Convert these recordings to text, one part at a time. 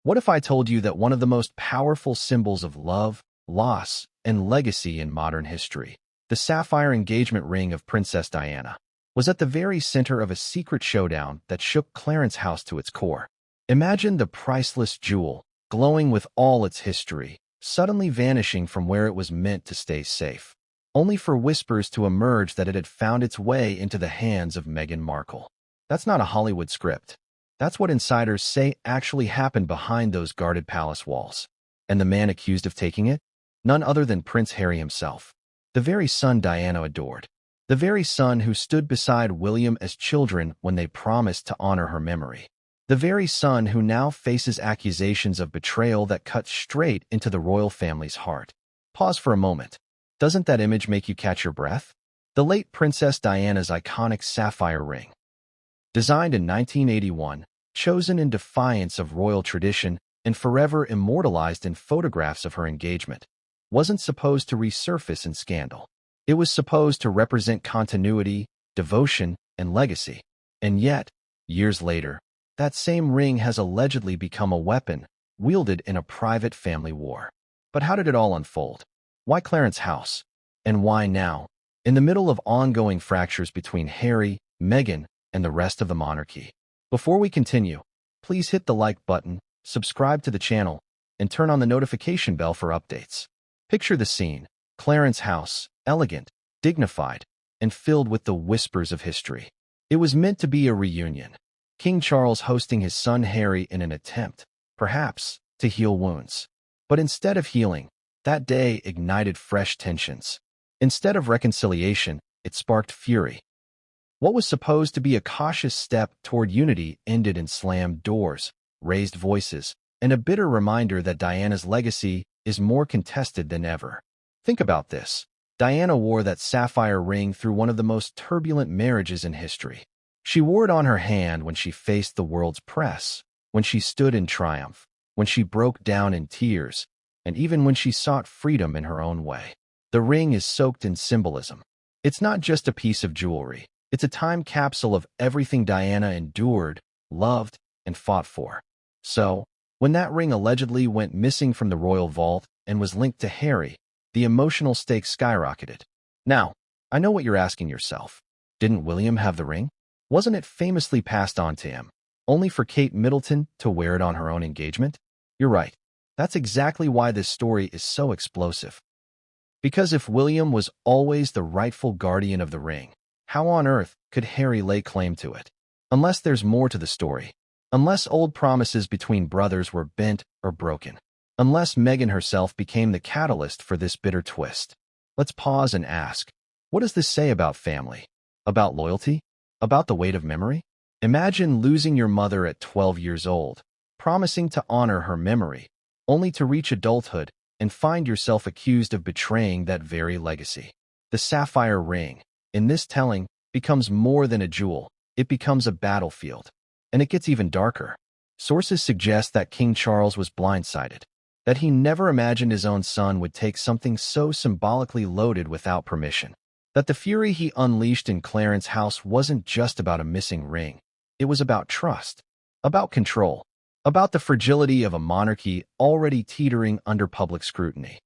What if I told you that one of the most powerful symbols of love, loss, and legacy in modern history, the sapphire engagement ring of Princess Diana, was at the very center of a secret showdown that shook Clarence House to its core? Imagine the priceless jewel, glowing with all its history, suddenly vanishing from where it was meant to stay safe, only for whispers to emerge that it had found its way into the hands of Meghan Markle. That's not a Hollywood script. That's what insiders say actually happened behind those guarded palace walls. And the man accused of taking it? None other than Prince Harry himself, the very son Diana adored, the very son who stood beside William as children when they promised to honor her memory, the very son who now faces accusations of betrayal that cut straight into the royal family's heart. Pause for a moment. Doesn't that image make you catch your breath? The late Princess Diana's iconic sapphire ring. Designed in 1981, chosen in defiance of royal tradition, and forever immortalized in photographs of her engagement, wasn't supposed to resurface in scandal. It was supposed to represent continuity, devotion, and legacy. And yet, years later, that same ring has allegedly become a weapon, wielded in a private family war. But how did it all unfold? Why Clarence House? And why now, in the middle of ongoing fractures between Harry, Meghan, and the rest of the monarchy? Before we continue, please hit the like button, subscribe to the channel, and turn on the notification bell for updates. Picture the scene: Clarence House, elegant, dignified, and filled with the whispers of history. It was meant to be a reunion, King Charles hosting his son Harry in an attempt, perhaps, to heal wounds. But instead of healing, that day ignited fresh tensions. Instead of reconciliation, it sparked fury. What was supposed to be a cautious step toward unity ended in slammed doors, raised voices, and a bitter reminder that Diana's legacy is more contested than ever. Think about this. Diana wore that sapphire ring through one of the most turbulent marriages in history. She wore it on her hand when she faced the world's press, when she stood in triumph, when she broke down in tears, and even when she sought freedom in her own way. The ring is soaked in symbolism. It's not just a piece of jewelry. It's a time capsule of everything Diana endured, loved, and fought for. So, when that ring allegedly went missing from the royal vault and was linked to Harry, the emotional stakes skyrocketed. Now, I know what you're asking yourself. Didn't William have the ring? Wasn't it famously passed on to him, only for Kate Middleton to wear it on her own engagement? You're right. That's exactly why this story is so explosive. Because if William was always the rightful guardian of the ring, how on earth could Harry lay claim to it? Unless there's more to the story. Unless old promises between brothers were bent or broken. Unless Meghan herself became the catalyst for this bitter twist. Let's pause and ask, what does this say about family? About loyalty? About the weight of memory? Imagine losing your mother at 12 years old, promising to honor her memory, only to reach adulthood and find yourself accused of betraying that very legacy. The sapphire ring, in this telling, becomes more than a jewel. It becomes a battlefield. And it gets even darker. Sources suggest that King Charles was blindsided, that he never imagined his own son would take something so symbolically loaded without permission, that the fury he unleashed in Clarence House wasn't just about a missing ring. It was about trust, about control, about the fragility of a monarchy already teetering under public scrutiny.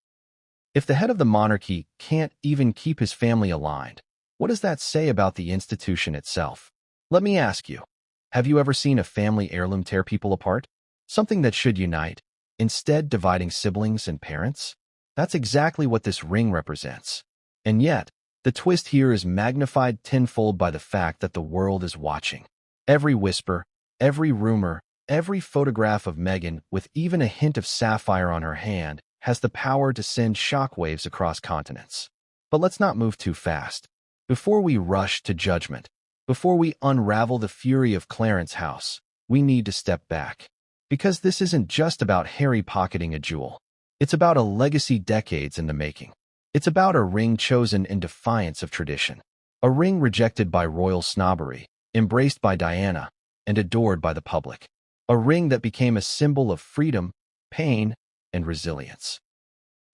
If the head of the monarchy can't even keep his family aligned, what does that say about the institution itself? Let me ask you, have you ever seen a family heirloom tear people apart? Something that should unite, instead dividing siblings and parents? That's exactly what this ring represents. And yet, the twist here is magnified tenfold by the fact that the world is watching. Every whisper, every rumor, every photograph of Meghan with even a hint of sapphire on her hand has the power to send shockwaves across continents. But let's not move too fast. Before we rush to judgment, before we unravel the fury of Clarence House, we need to step back. Because this isn't just about Harry pocketing a jewel. It's about a legacy decades in the making. It's about a ring chosen in defiance of tradition. A ring rejected by royal snobbery, embraced by Diana, and adored by the public. A ring that became a symbol of freedom, pain, and resilience.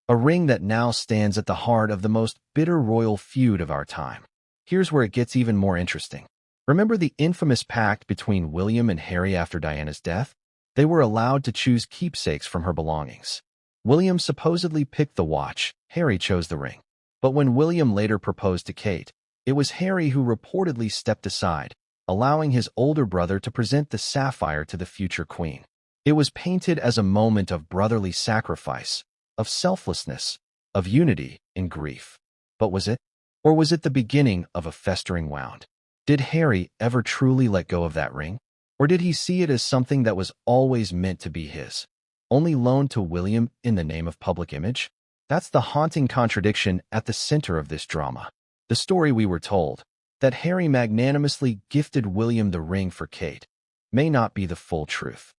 A ring that now stands at the heart of the most bitter royal feud of our time. Here's where it gets even more interesting. Remember the infamous pact between William and Harry after Diana's death? They were allowed to choose keepsakes from her belongings. William supposedly picked the watch, Harry chose the ring. But when William later proposed to Kate, it was Harry who reportedly stepped aside, allowing his older brother to present the sapphire to the future queen. It was painted as a moment of brotherly sacrifice, of selflessness, of unity in grief. But was it? Or was it the beginning of a festering wound? Did Harry ever truly let go of that ring? Or did he see it as something that was always meant to be his, only loaned to William in the name of public image? That's the haunting contradiction at the center of this drama. The story we were told, that Harry magnanimously gifted William the ring for Kate, may not be the full truth.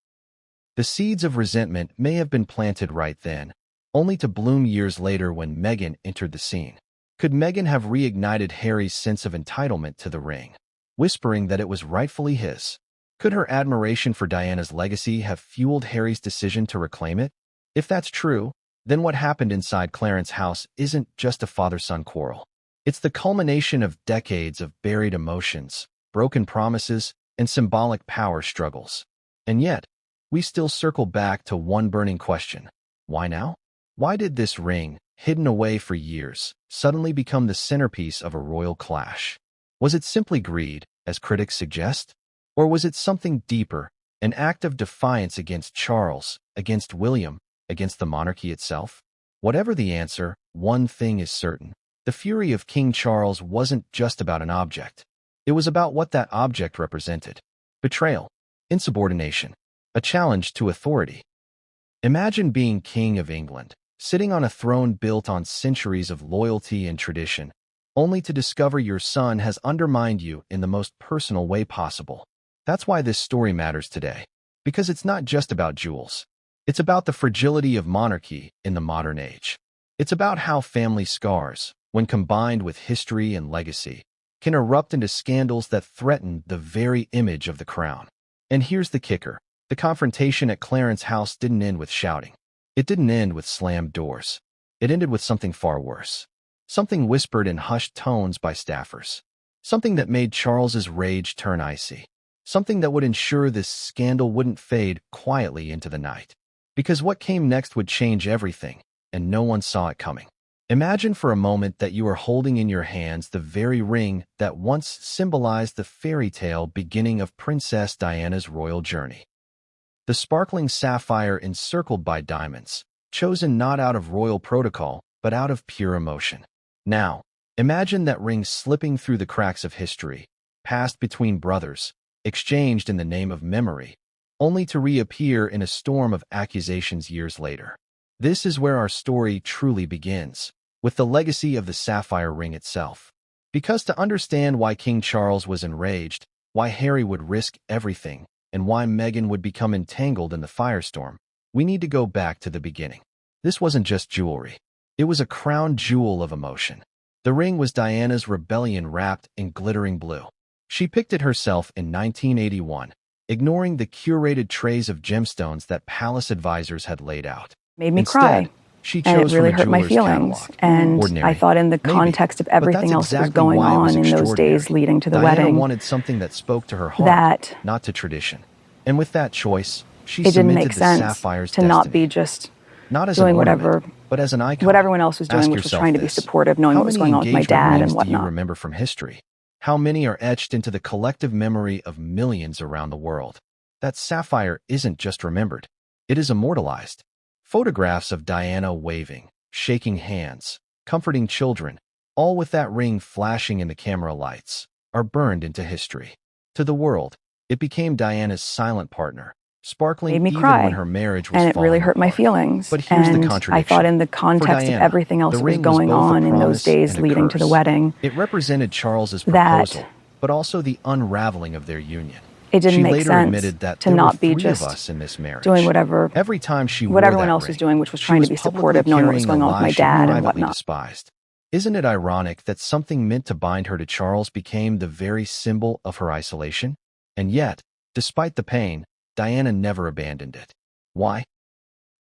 The seeds of resentment may have been planted right then, only to bloom years later when Meghan entered the scene. Could Meghan have reignited Harry's sense of entitlement to the ring, whispering that it was rightfully his? Could her admiration for Diana's legacy have fueled Harry's decision to reclaim it? If that's true, then what happened inside Clarence House isn't just a father-son quarrel. It's the culmination of decades of buried emotions, broken promises, and symbolic power struggles. And yet, we still circle back to one burning question. Why now? Why did this ring, hidden away for years, suddenly become the centerpiece of a royal clash? Was it simply greed, as critics suggest? Or was it something deeper, an act of defiance against Charles, against William, against the monarchy itself? Whatever the answer, one thing is certain. The fury of King Charles wasn't just about an object. It was about what that object represented. Betrayal, insubordination, a challenge to authority. Imagine being King of England, sitting on a throne built on centuries of loyalty and tradition, only to discover your son has undermined you in the most personal way possible. That's why this story matters today. Because it's not just about jewels. It's about the fragility of monarchy in the modern age. It's about how family scars, when combined with history and legacy, can erupt into scandals that threaten the very image of the crown. And here's the kicker. The confrontation at Clarence House didn't end with shouting. It didn't end with slammed doors. It ended with something far worse. Something whispered in hushed tones by staffers. Something that made Charles's rage turn icy. Something that would ensure this scandal wouldn't fade quietly into the night. Because what came next would change everything, and no one saw it coming. Imagine for a moment that you are holding in your hands the very ring that once symbolized the fairy tale beginning of Princess Diana's royal journey. The sparkling sapphire encircled by diamonds, chosen not out of royal protocol, but out of pure emotion. Now, imagine that ring slipping through the cracks of history, passed between brothers, exchanged in the name of memory, only to reappear in a storm of accusations years later. This is where our story truly begins, with the legacy of the sapphire ring itself. Because to understand why King Charles was enraged, why Harry would risk everything, and why Meghan would become entangled in the firestorm, we need to go back to the beginning. This wasn't just jewelry. It was a crown jewel of emotion. The ring was Diana's rebellion wrapped in glittering blue. She picked it herself in 1981, ignoring the curated trays of gemstones that palace advisors had laid out. Made me Instead, cry. she And chose it really from a hurt my jeweler's feelings. catalog. And Ordinary. I thought in the Maybe. context of But everything that's else that was exactly going why it was on in those extraordinary. days leading to the Diana wedding, wanted something that spoke to her heart, that not to tradition. And with that choice, she it didn't cemented make the sense sapphire's to destiny. not be just Not as doing an ornament, whatever but as an icon. what everyone else was doing, Ask which was yourself trying to be this. supportive, knowing How what was many going on with my engagement dad rings and do you whatnot. remember from history? How many are etched into the collective memory of millions around the world? That sapphire isn't just remembered. It is immortalized. Photographs of Diana waving, shaking hands, comforting children, all with that ring flashing in the camera lights, are burned into history. To the world, it became Diana's silent partner, sparkling Made me even cry. when her marriage was And it really falling hurt my apart. feelings. But here's the And contradiction. I thought in the For context of Diana, everything else the that was ring was going both a on in those promise days and a leading to the curse. wedding, It represented Charles's that proposal, but also the unraveling of their union. it didn't She make later sense admitted that to there not were be 3 just of us in this marriage. doing whatever Every time she what wore everyone that else was ring, doing, which was she trying to be publicly supportive, knowing what was carrying going a on with lie my she dad and privately whatnot. despised. Isn't it ironic that something meant to bind her to Charles became the very symbol of her isolation? And yet, despite the pain, Diana never abandoned it. Why?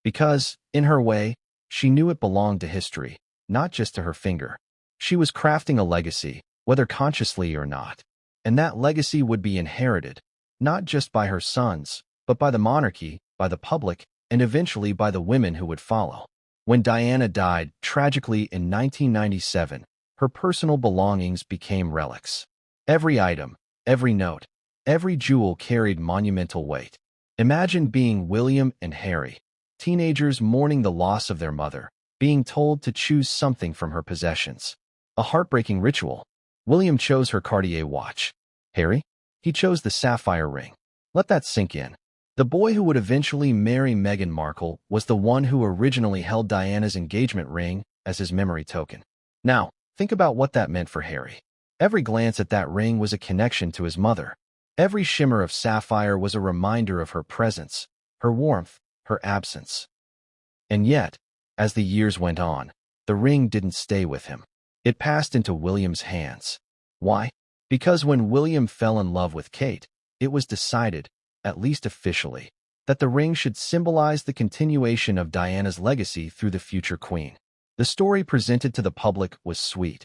Because, in her way, she knew it belonged to history, not just to her finger. She was crafting a legacy, whether consciously or not. And that legacy would be inherited, not just by her sons, but by the monarchy by the public, and eventually by the women who would follow. When Diana died, tragically in 1997, her personal belongings became relics. Every item, every note, every jewel carried monumental weight. Imagine being William and Harry, teenagers mourning the loss of their mother, being told to choose something from her possessions. A heartbreaking ritual. William chose her Cartier watch. Harry? He chose the sapphire ring. Let that sink in. The boy who would eventually marry Meghan Markle was the one who originally held Diana's engagement ring as his memory token. Now, think about what that meant for Harry. Every glance at that ring was a connection to his mother. Every shimmer of sapphire was a reminder of her presence, her warmth, her absence. And yet, as the years went on, the ring didn't stay with him. It passed into William's hands. Why? Because when William fell in love with Kate, it was decided, at least officially, that the ring should symbolize the continuation of Diana's legacy through the future queen. The story presented to the public was sweet.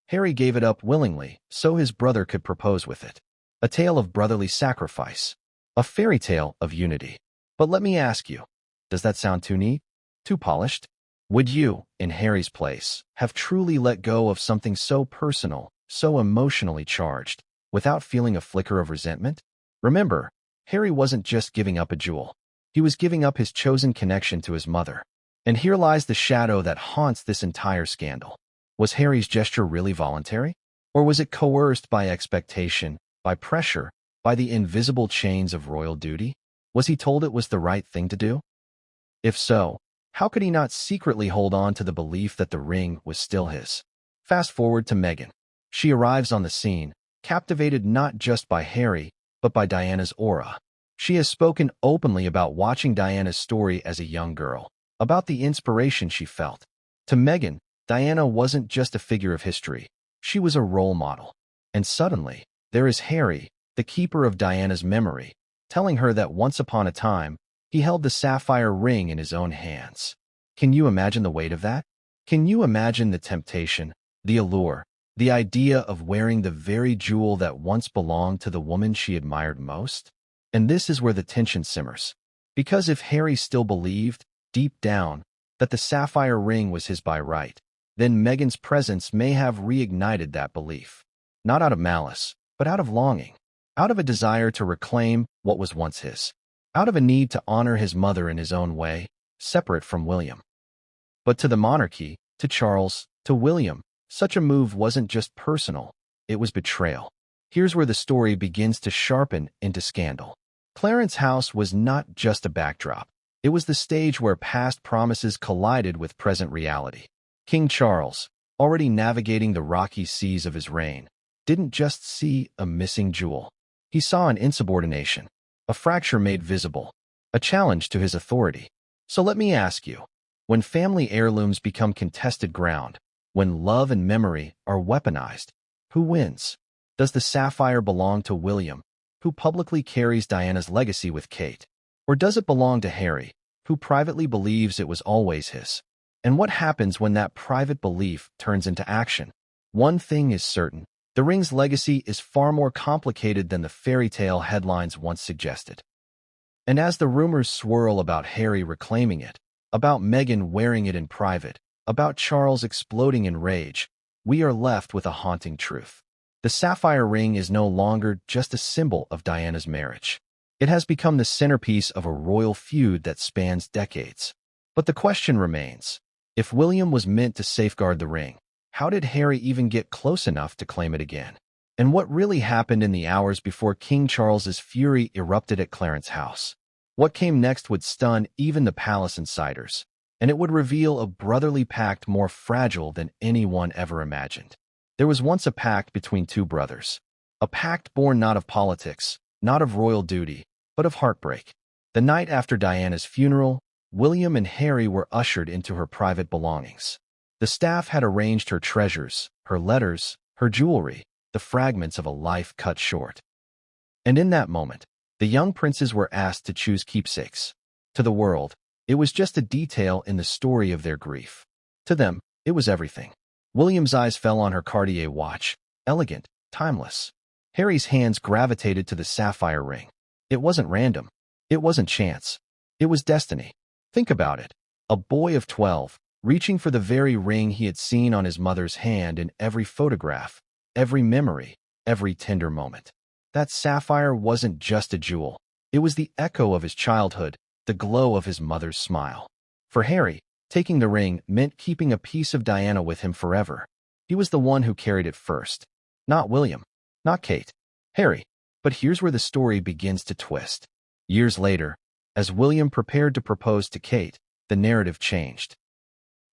Harry gave it up willingly so his brother could propose with it. A tale of brotherly sacrifice. A fairy tale of unity. But let me ask you, does that sound too neat? Too polished? Would you, in Harry's place, have truly let go of something so personal, so emotionally charged, without feeling a flicker of resentment? Remember, Harry wasn't just giving up a jewel. He was giving up his chosen connection to his mother. And here lies the shadow that haunts this entire scandal. Was Harry's gesture really voluntary? Or was it coerced by expectation, by pressure, by the invisible chains of royal duty? Was he told it was the right thing to do? If so, how could he not secretly hold on to the belief that the ring was still his? Fast forward to Meghan. She arrives on the scene, captivated not just by Harry, but by Diana's aura. She has spoken openly about watching Diana's story as a young girl, about the inspiration she felt. To Meghan, Diana wasn't just a figure of history. She was a role model. And suddenly, there is Harry, the keeper of Diana's memory, telling her that once upon a time, he held the sapphire ring in his own hands. Can you imagine the weight of that? Can you imagine the temptation, the allure, the idea of wearing the very jewel that once belonged to the woman she admired most? And this is where the tension simmers. Because if Harry still believed, deep down, that the sapphire ring was his by right, then Meghan's presence may have reignited that belief. Not out of malice, but out of longing. Out of a desire to reclaim what was once his. Out of a need to honor his mother in his own way, separate from William. But to the monarchy, to Charles, to William, such a move wasn't just personal, it was betrayal. Here's where the story begins to sharpen into scandal. Clarence House was not just a backdrop. It was the stage where past promises collided with present reality. King Charles, already navigating the rocky seas of his reign, didn't just see a missing jewel. He saw an insubordination, a fracture made visible, a challenge to his authority. So let me ask you, when family heirlooms become contested ground, when love and memory are weaponized, who wins? Does the sapphire belong to William, who publicly carries Diana's legacy with Kate? Or does it belong to Harry, who privately believes it was always his? And what happens when that private belief turns into action? One thing is certain. The ring's legacy is far more complicated than the fairy tale headlines once suggested. And as the rumors swirl about Harry reclaiming it, about Meghan wearing it in private, about Charles exploding in rage, we are left with a haunting truth. The sapphire ring is no longer just a symbol of Diana's marriage. It has become the centerpiece of a royal feud that spans decades. But the question remains, if William was meant to safeguard the ring, how did Harry even get close enough to claim it again? And what really happened in the hours before King Charles's fury erupted at Clarence House? What came next would stun even the palace insiders, and it would reveal a brotherly pact more fragile than anyone ever imagined. There was once a pact between two brothers, a pact born not of politics, not of royal duty, but of heartbreak. The night after Diana's funeral, William and Harry were ushered into her private belongings. The staff had arranged her treasures, her letters, her jewelry, the fragments of a life cut short. And in that moment, the young princes were asked to choose keepsakes. To the world, it was just a detail in the story of their grief. To them, it was everything. William's eyes fell on her Cartier watch, elegant, timeless. Harry's hands gravitated to the sapphire ring. It wasn't random. It wasn't chance. It was destiny. Think about it. A boy of 12, reaching for the very ring he had seen on his mother's hand in every photograph, every memory, every tender moment. That sapphire wasn't just a jewel. It was the echo of his childhood, the glow of his mother's smile. For Harry, taking the ring meant keeping a piece of Diana with him forever. He was the one who carried it first. Not William, not Kate, Harry. But here's where the story begins to twist. Years later, as William prepared to propose to Kate, the narrative changed.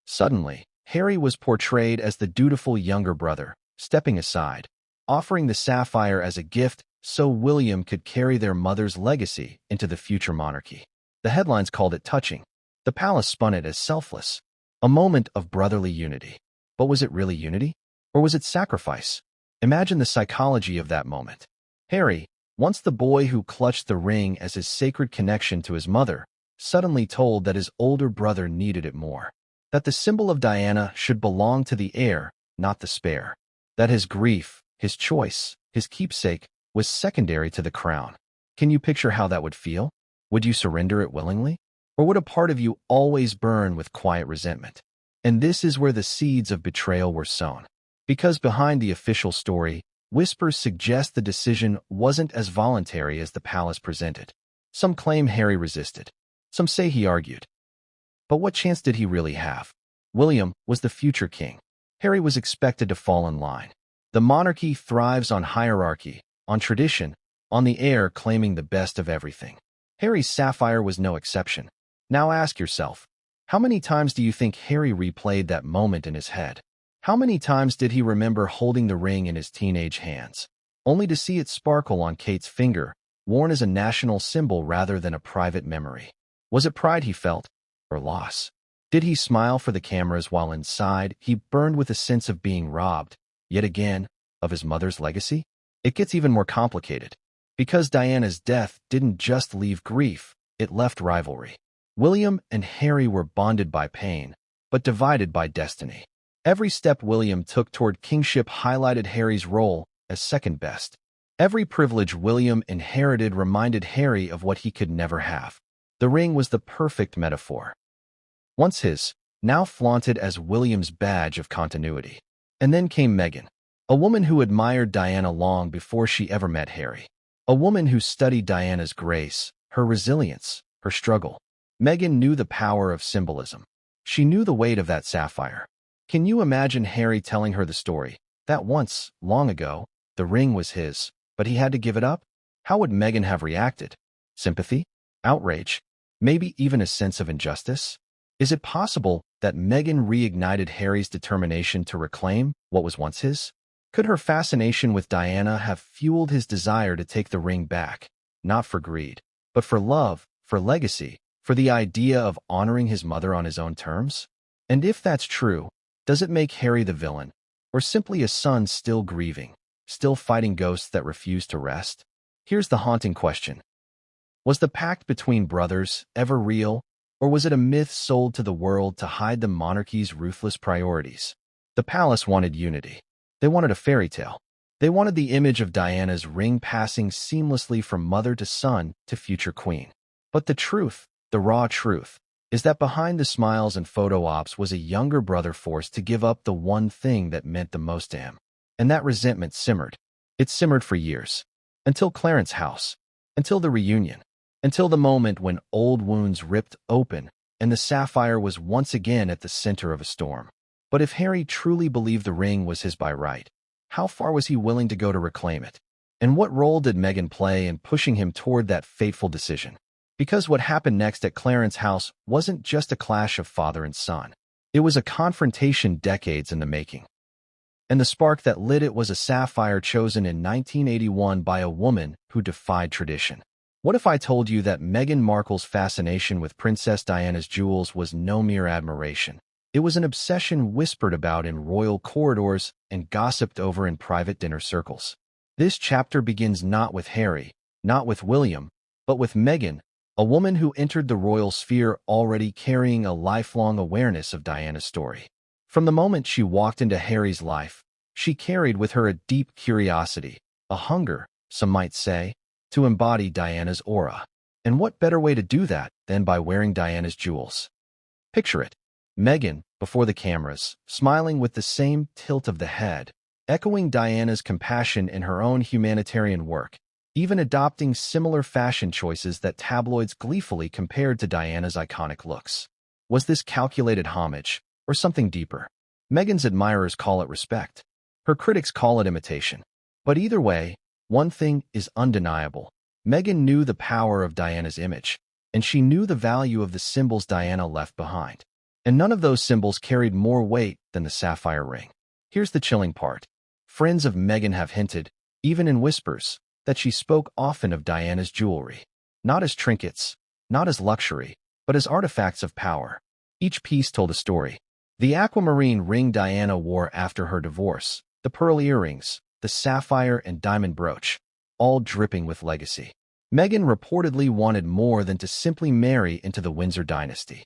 Suddenly, Harry was portrayed as the dutiful younger brother, stepping aside, offering the sapphire as a gift so William could carry their mother's legacy into the future monarchy. The headlines called it touching. The palace spun it as selfless, a moment of brotherly unity. But was it really unity? Or was it sacrifice? Imagine the psychology of that moment. Harry, once the boy who clutched the ring as his sacred connection to his mother, suddenly told that his older brother needed it more. That the symbol of Diana should belong to the heir, not the spare. That his grief, his choice, his keepsake, was secondary to the crown. Can you picture how that would feel? Would you surrender it willingly? Or would a part of you always burn with quiet resentment? And this is where the seeds of betrayal were sown. Because behind the official story, whispers suggest the decision wasn't as voluntary as the palace presented. Some claim Harry resisted. Some say he argued. But what chance did he really have? William was the future king. Harry was expected to fall in line. The monarchy thrives on hierarchy, on tradition, on the heir claiming the best of everything. Harry's sapphire was no exception. Now ask yourself, how many times do you think Harry replayed that moment in his head? How many times did he remember holding the ring in his teenage hands, only to see it sparkle on Kate's finger, worn as a national symbol rather than a private memory? Was it pride he felt, or loss? Did he smile for the cameras while inside he burned with a sense of being robbed, yet again, of his mother's legacy? It gets even more complicated. Because Diana's death didn't just leave grief, it left rivalry. William and Harry were bonded by pain, but divided by destiny. Every step William took toward kingship highlighted Harry's role as second best. Every privilege William inherited reminded Harry of what he could never have. The ring was the perfect metaphor. Once his, now flaunted as William's badge of continuity. And then came Meghan, a woman who admired Diana long before she ever met Harry. A woman who studied Diana's grace, her resilience, her struggle. Meghan knew the power of symbolism. She knew the weight of that sapphire. Can you imagine Harry telling her the story, that once, long ago, the ring was his, but he had to give it up? How would Meghan have reacted? Sympathy? Outrage? Maybe even a sense of injustice? Is it possible that Meghan reignited Harry's determination to reclaim what was once his? Could her fascination with Diana have fueled his desire to take the ring back, not for greed, but for love, for legacy, for the idea of honoring his mother on his own terms? And if that's true, does it make Harry the villain, or simply a son still grieving, still fighting ghosts that refuse to rest? Here's the haunting question. Was the pact between brothers ever real, or was it a myth sold to the world to hide the monarchy's ruthless priorities? The palace wanted unity. They wanted a fairy tale. They wanted the image of Diana's ring passing seamlessly from mother to son to future queen. But the truth, the raw truth, is that behind the smiles and photo ops was a younger brother forced to give up the one thing that meant the most to him. And that resentment simmered. It simmered for years. Until Clarence House. Until the reunion. Until the moment when old wounds ripped open and the sapphire was once again at the center of a storm. But if Harry truly believed the ring was his by right, how far was he willing to go to reclaim it? And what role did Meghan play in pushing him toward that fateful decision? Because what happened next at Clarence House wasn't just a clash of father and son. It was a confrontation decades in the making. And the spark that lit it was a sapphire chosen in 1981 by a woman who defied tradition. What if I told you that Meghan Markle's fascination with Princess Diana's jewels was no mere admiration? It was an obsession whispered about in royal corridors and gossiped over in private dinner circles. This chapter begins not with Harry, not with William, but with Meghan, a woman who entered the royal sphere already carrying a lifelong awareness of Diana's story. From the moment she walked into Harry's life, she carried with her a deep curiosity, a hunger, some might say, to embody Diana's aura. And what better way to do that than than by wearing Diana's jewels. Picture it. Meghan, before the cameras, smiling with the same tilt of the head, echoing Diana's compassion in her own humanitarian work, even adopting similar fashion choices that tabloids gleefully compared to Diana's iconic looks. Was this calculated homage, or something deeper? Meghan's admirers call it respect. Her critics call it imitation. But either way, one thing is undeniable. Meghan knew the power of Diana's image, and she knew the value of the symbols Diana left behind. And none of those symbols carried more weight than the sapphire ring. Here's the chilling part. Friends of Meghan have hinted, even in whispers, that she spoke often of Diana's jewelry. Not as trinkets, not as luxury, but as artifacts of power. Each piece told a story. The aquamarine ring Diana wore after her divorce, the pearl earrings, the sapphire and diamond brooch, all dripping with legacy. Meghan reportedly wanted more than to simply marry into the Windsor dynasty.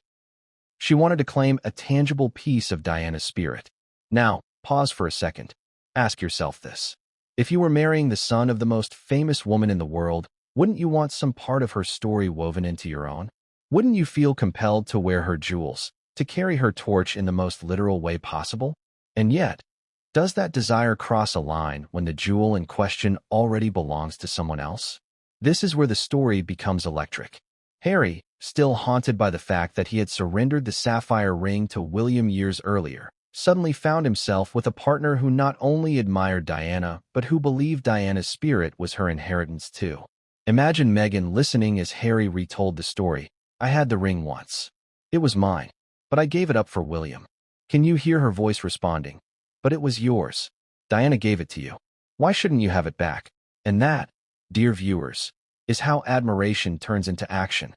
She wanted to claim a tangible piece of Diana's spirit. Now, pause for a second. Ask yourself this. If you were marrying the son of the most famous woman in the world, wouldn't you want some part of her story woven into your own? Wouldn't you feel compelled to wear her jewels, to carry her torch in the most literal way possible? And yet, does that desire cross a line when the jewel in question already belongs to someone else? This is where the story becomes electric. Harry, still haunted by the fact that he had surrendered the sapphire ring to William years earlier, suddenly found himself with a partner who not only admired Diana, but who believed Diana's spirit was her inheritance too. Imagine Meghan listening as Harry retold the story. "I had the ring once. It was mine, but I gave it up for William." Can you hear her voice responding? "But it was yours. Diana gave it to you. Why shouldn't you have it back?" And that, dear viewers, is how admiration turns into action.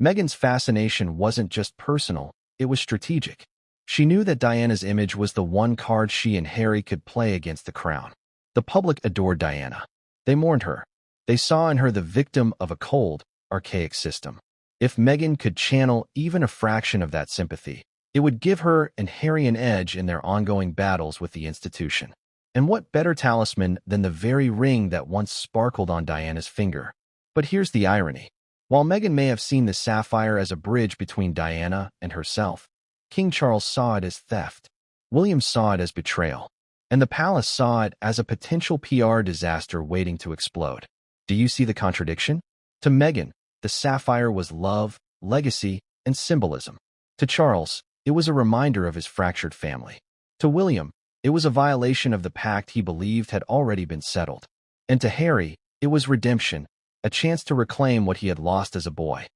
Meghan's fascination wasn't just personal, it was strategic. She knew that Diana's image was the one card she and Harry could play against the crown. The public adored Diana. They mourned her. They saw in her the victim of a cold, archaic system. If Meghan could channel even a fraction of that sympathy, it would give her and Harry an edge in their ongoing battles with the institution. And what better talisman than the very ring that once sparkled on Diana's finger? But here's the irony. While Meghan may have seen the sapphire as a bridge between Diana and herself, King Charles saw it as theft, William saw it as betrayal, and the palace saw it as a potential PR disaster waiting to explode. Do you see the contradiction? To Meghan, the sapphire was love, legacy, and symbolism. To Charles, it was a reminder of his fractured family. To William, it was a violation of the pact he believed had already been settled. And to Harry, it was redemption, a chance to reclaim what he had lost as a boy.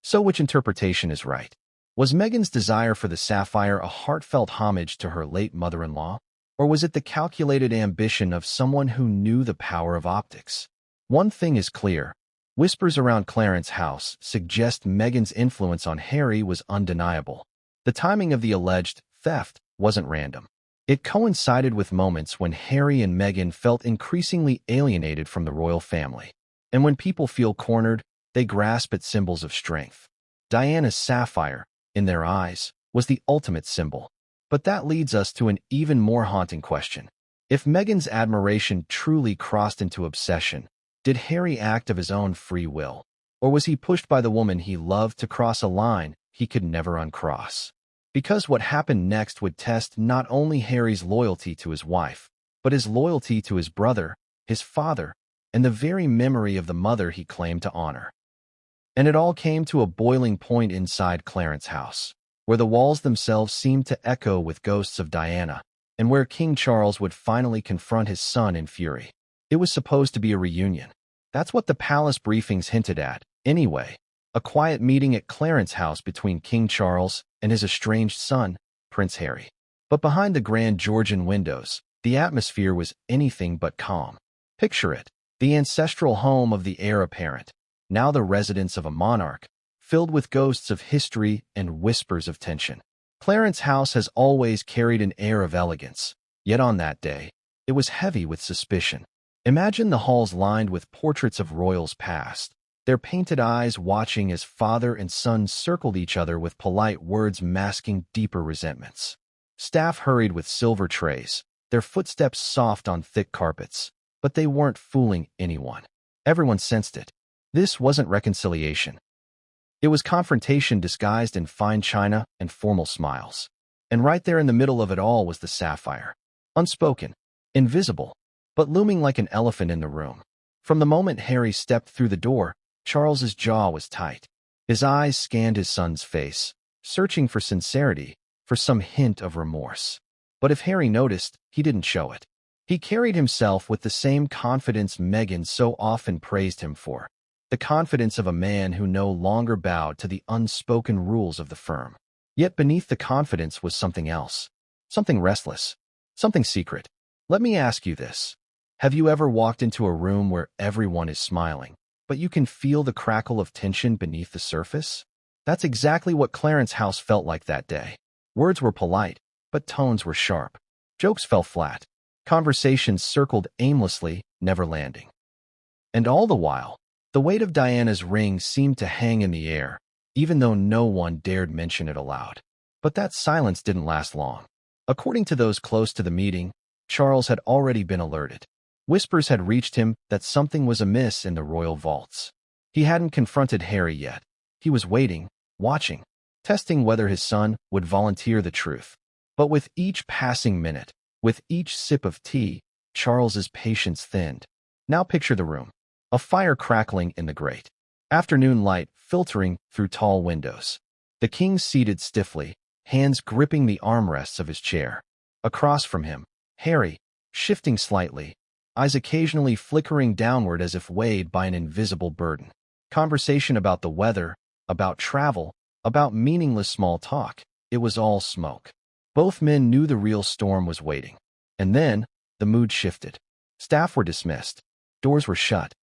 So which interpretation is right? Was Meghan's desire for the sapphire a heartfelt homage to her late mother-in-law? Or was it the calculated ambition of someone who knew the power of optics? One thing is clear. Whispers around Clarence House suggest Meghan's influence on Harry was undeniable. The timing of the alleged theft wasn't random. It coincided with moments when Harry and Meghan felt increasingly alienated from the royal family. And when people feel cornered, they grasp at symbols of strength. Diana's sapphire, in their eyes, was the ultimate symbol. But that leads us to an even more haunting question. If Meghan's admiration truly crossed into obsession, did Harry act of his own free will? Or was he pushed by the woman he loved to cross a line he could never uncross? Because what happened next would test not only Harry's loyalty to his wife, but his loyalty to his brother, his father, and the very memory of the mother he claimed to honor. And it all came to a boiling point inside Clarence House, where the walls themselves seemed to echo with ghosts of Diana, and where King Charles would finally confront his son in fury. It was supposed to be a reunion. That's what the palace briefings hinted at, anyway. A quiet meeting at Clarence House between King Charles and his estranged son, Prince Harry. But behind the grand Georgian windows, the atmosphere was anything but calm. Picture it, the ancestral home of the heir apparent, now the residence of a monarch, filled with ghosts of history and whispers of tension. Clarence House has always carried an air of elegance, yet on that day, it was heavy with suspicion. Imagine the halls lined with portraits of royals past, their painted eyes watching as father and son circled each other with polite words masking deeper resentments. Staff hurried with silver trays, their footsteps soft on thick carpets, but they weren't fooling anyone. Everyone sensed it. This wasn't reconciliation. It was confrontation disguised in fine china and formal smiles. And right there in the middle of it all was the sapphire. Unspoken, invisible, but looming like an elephant in the room. From the moment Harry stepped through the door, Charles's jaw was tight. His eyes scanned his son's face, searching for sincerity, for some hint of remorse. But if Harry noticed, he didn't show it. He carried himself with the same confidence Meghan so often praised him for. The confidence of a man who no longer bowed to the unspoken rules of the firm. Yet beneath the confidence was something else. Something restless. Something secret. Let me ask you this. Have you ever walked into a room where everyone is smiling, but you can feel the crackle of tension beneath the surface? That's exactly what Clarence House felt like that day. Words were polite, but tones were sharp. Jokes fell flat. Conversations circled aimlessly, never landing. And all the while, the weight of Diana's ring seemed to hang in the air, even though no one dared mention it aloud. But that silence didn't last long. According to those close to the meeting, Charles had already been alerted. Whispers had reached him that something was amiss in the royal vaults. He hadn't confronted Harry yet. He was waiting, watching, testing whether his son would volunteer the truth. But with each passing minute, with each sip of tea, Charles's patience thinned. Now picture the room. A fire crackling in the grate. Afternoon light filtering through tall windows. The king seated stiffly, hands gripping the armrests of his chair. Across from him, Harry, shifting slightly, eyes occasionally flickering downward as if weighed by an invisible burden. Conversation about the weather, about travel, about meaningless small talk. It was all smoke. Both men knew the real storm was waiting. And then, the mood shifted. Staff were dismissed. Doors were shut.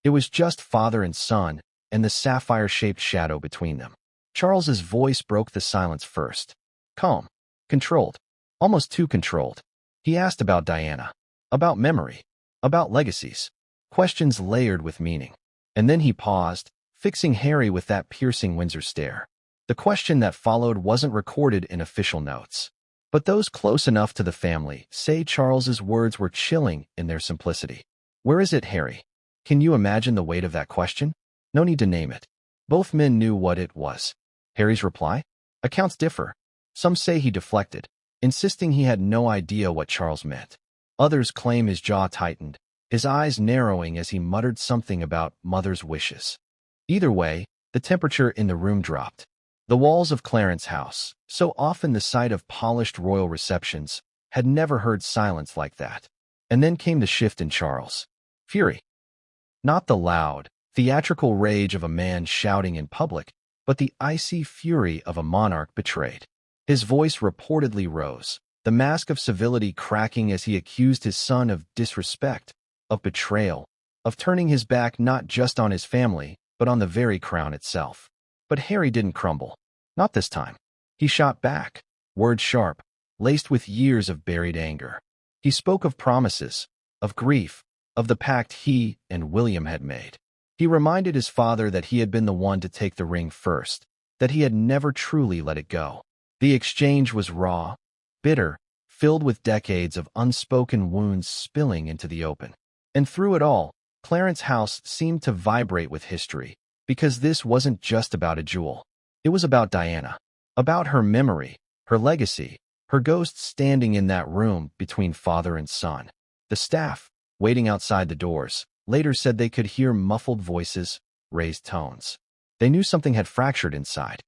It was just father and son, and the sapphire-shaped shadow between them. Charles's voice broke the silence first. Calm, controlled, almost too controlled. He asked about Diana, about memory, about legacies, questions layered with meaning. And then he paused, fixing Harry with that piercing Windsor stare. The question that followed wasn't recorded in official notes. But those close enough to the family say Charles's words were chilling in their simplicity. Where is it, Harry? Can you imagine the weight of that question? No need to name it. Both men knew what it was. Harry's reply? Accounts differ. Some say he deflected, insisting he had no idea what Charles meant. Others claim his jaw tightened, his eyes narrowing as he muttered something about mother's wishes. Either way, the temperature in the room dropped. The walls of Clarence House, so often the site of polished royal receptions, had never heard silence like that. And then came the shift in Charles. Fury. Not the loud, theatrical rage of a man shouting in public, but the icy fury of a monarch betrayed. His voice reportedly rose, the mask of civility cracking as he accused his son of disrespect, of betrayal, of turning his back not just on his family, but on the very crown itself. But Harry didn't crumble. Not this time. He shot back, words sharp, laced with years of buried anger. He spoke of promises, of grief, of the pact he and William had made. He reminded his father that he had been the one to take the ring first, that he had never truly let it go. The exchange was raw, bitter, filled with decades of unspoken wounds spilling into the open. And through it all, Clarence House seemed to vibrate with history, because this wasn't just about a jewel. It was about Diana, about her memory, her legacy, her ghost standing in that room between father and son. The staff, waiting outside the doors, later said they could hear muffled voices, raised tones. They knew something had fractured inside.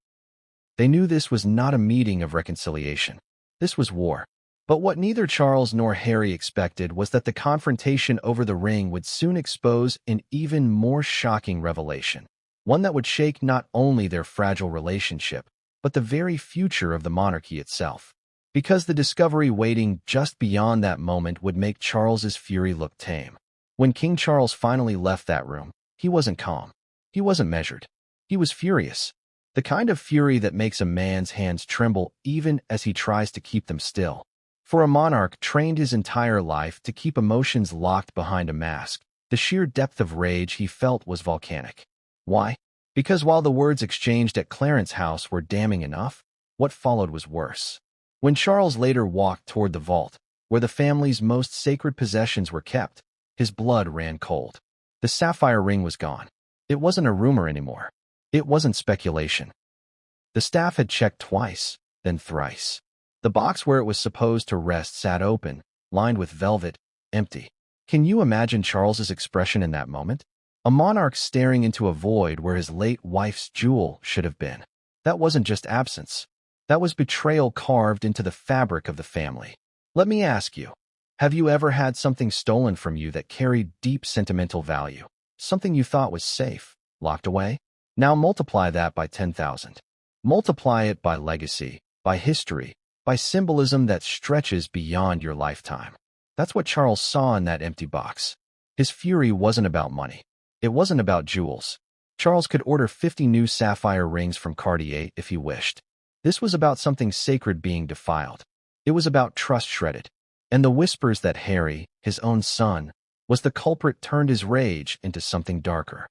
They knew this was not a meeting of reconciliation. This was war. But what neither Charles nor Harry expected was that the confrontation over the ring would soon expose an even more shocking revelation, one that would shake not only their fragile relationship, but the very future of the monarchy itself. Because the discovery waiting just beyond that moment would make Charles's fury look tame. When King Charles finally left that room, he wasn't calm. He wasn't measured. He was furious. The kind of fury that makes a man's hands tremble even as he tries to keep them still. For a monarch trained his entire life to keep emotions locked behind a mask, the sheer depth of rage he felt was volcanic. Why? Because while the words exchanged at Clarence House were damning enough, what followed was worse. When Charles later walked toward the vault, where the family's most sacred possessions were kept, his blood ran cold. The sapphire ring was gone. It wasn't a rumor anymore. It wasn't speculation. The staff had checked twice, then thrice. The box where it was supposed to rest sat open, lined with velvet, empty. Can you imagine Charles's expression in that moment? A monarch staring into a void where his late wife's jewel should have been. That wasn't just absence. That was betrayal carved into the fabric of the family. Let me ask you, have you ever had something stolen from you that carried deep sentimental value? Something you thought was safe, locked away? Now multiply that by 10,000. Multiply it by legacy, by history, by symbolism that stretches beyond your lifetime. That's what Charles saw in that empty box. His fury wasn't about money. It wasn't about jewels. Charles could order 50 new sapphire rings from Cartier if he wished. This was about something sacred being defiled. It was about trust shredded. And the whispers that Harry, his own son, was the culprit turned his rage into something darker.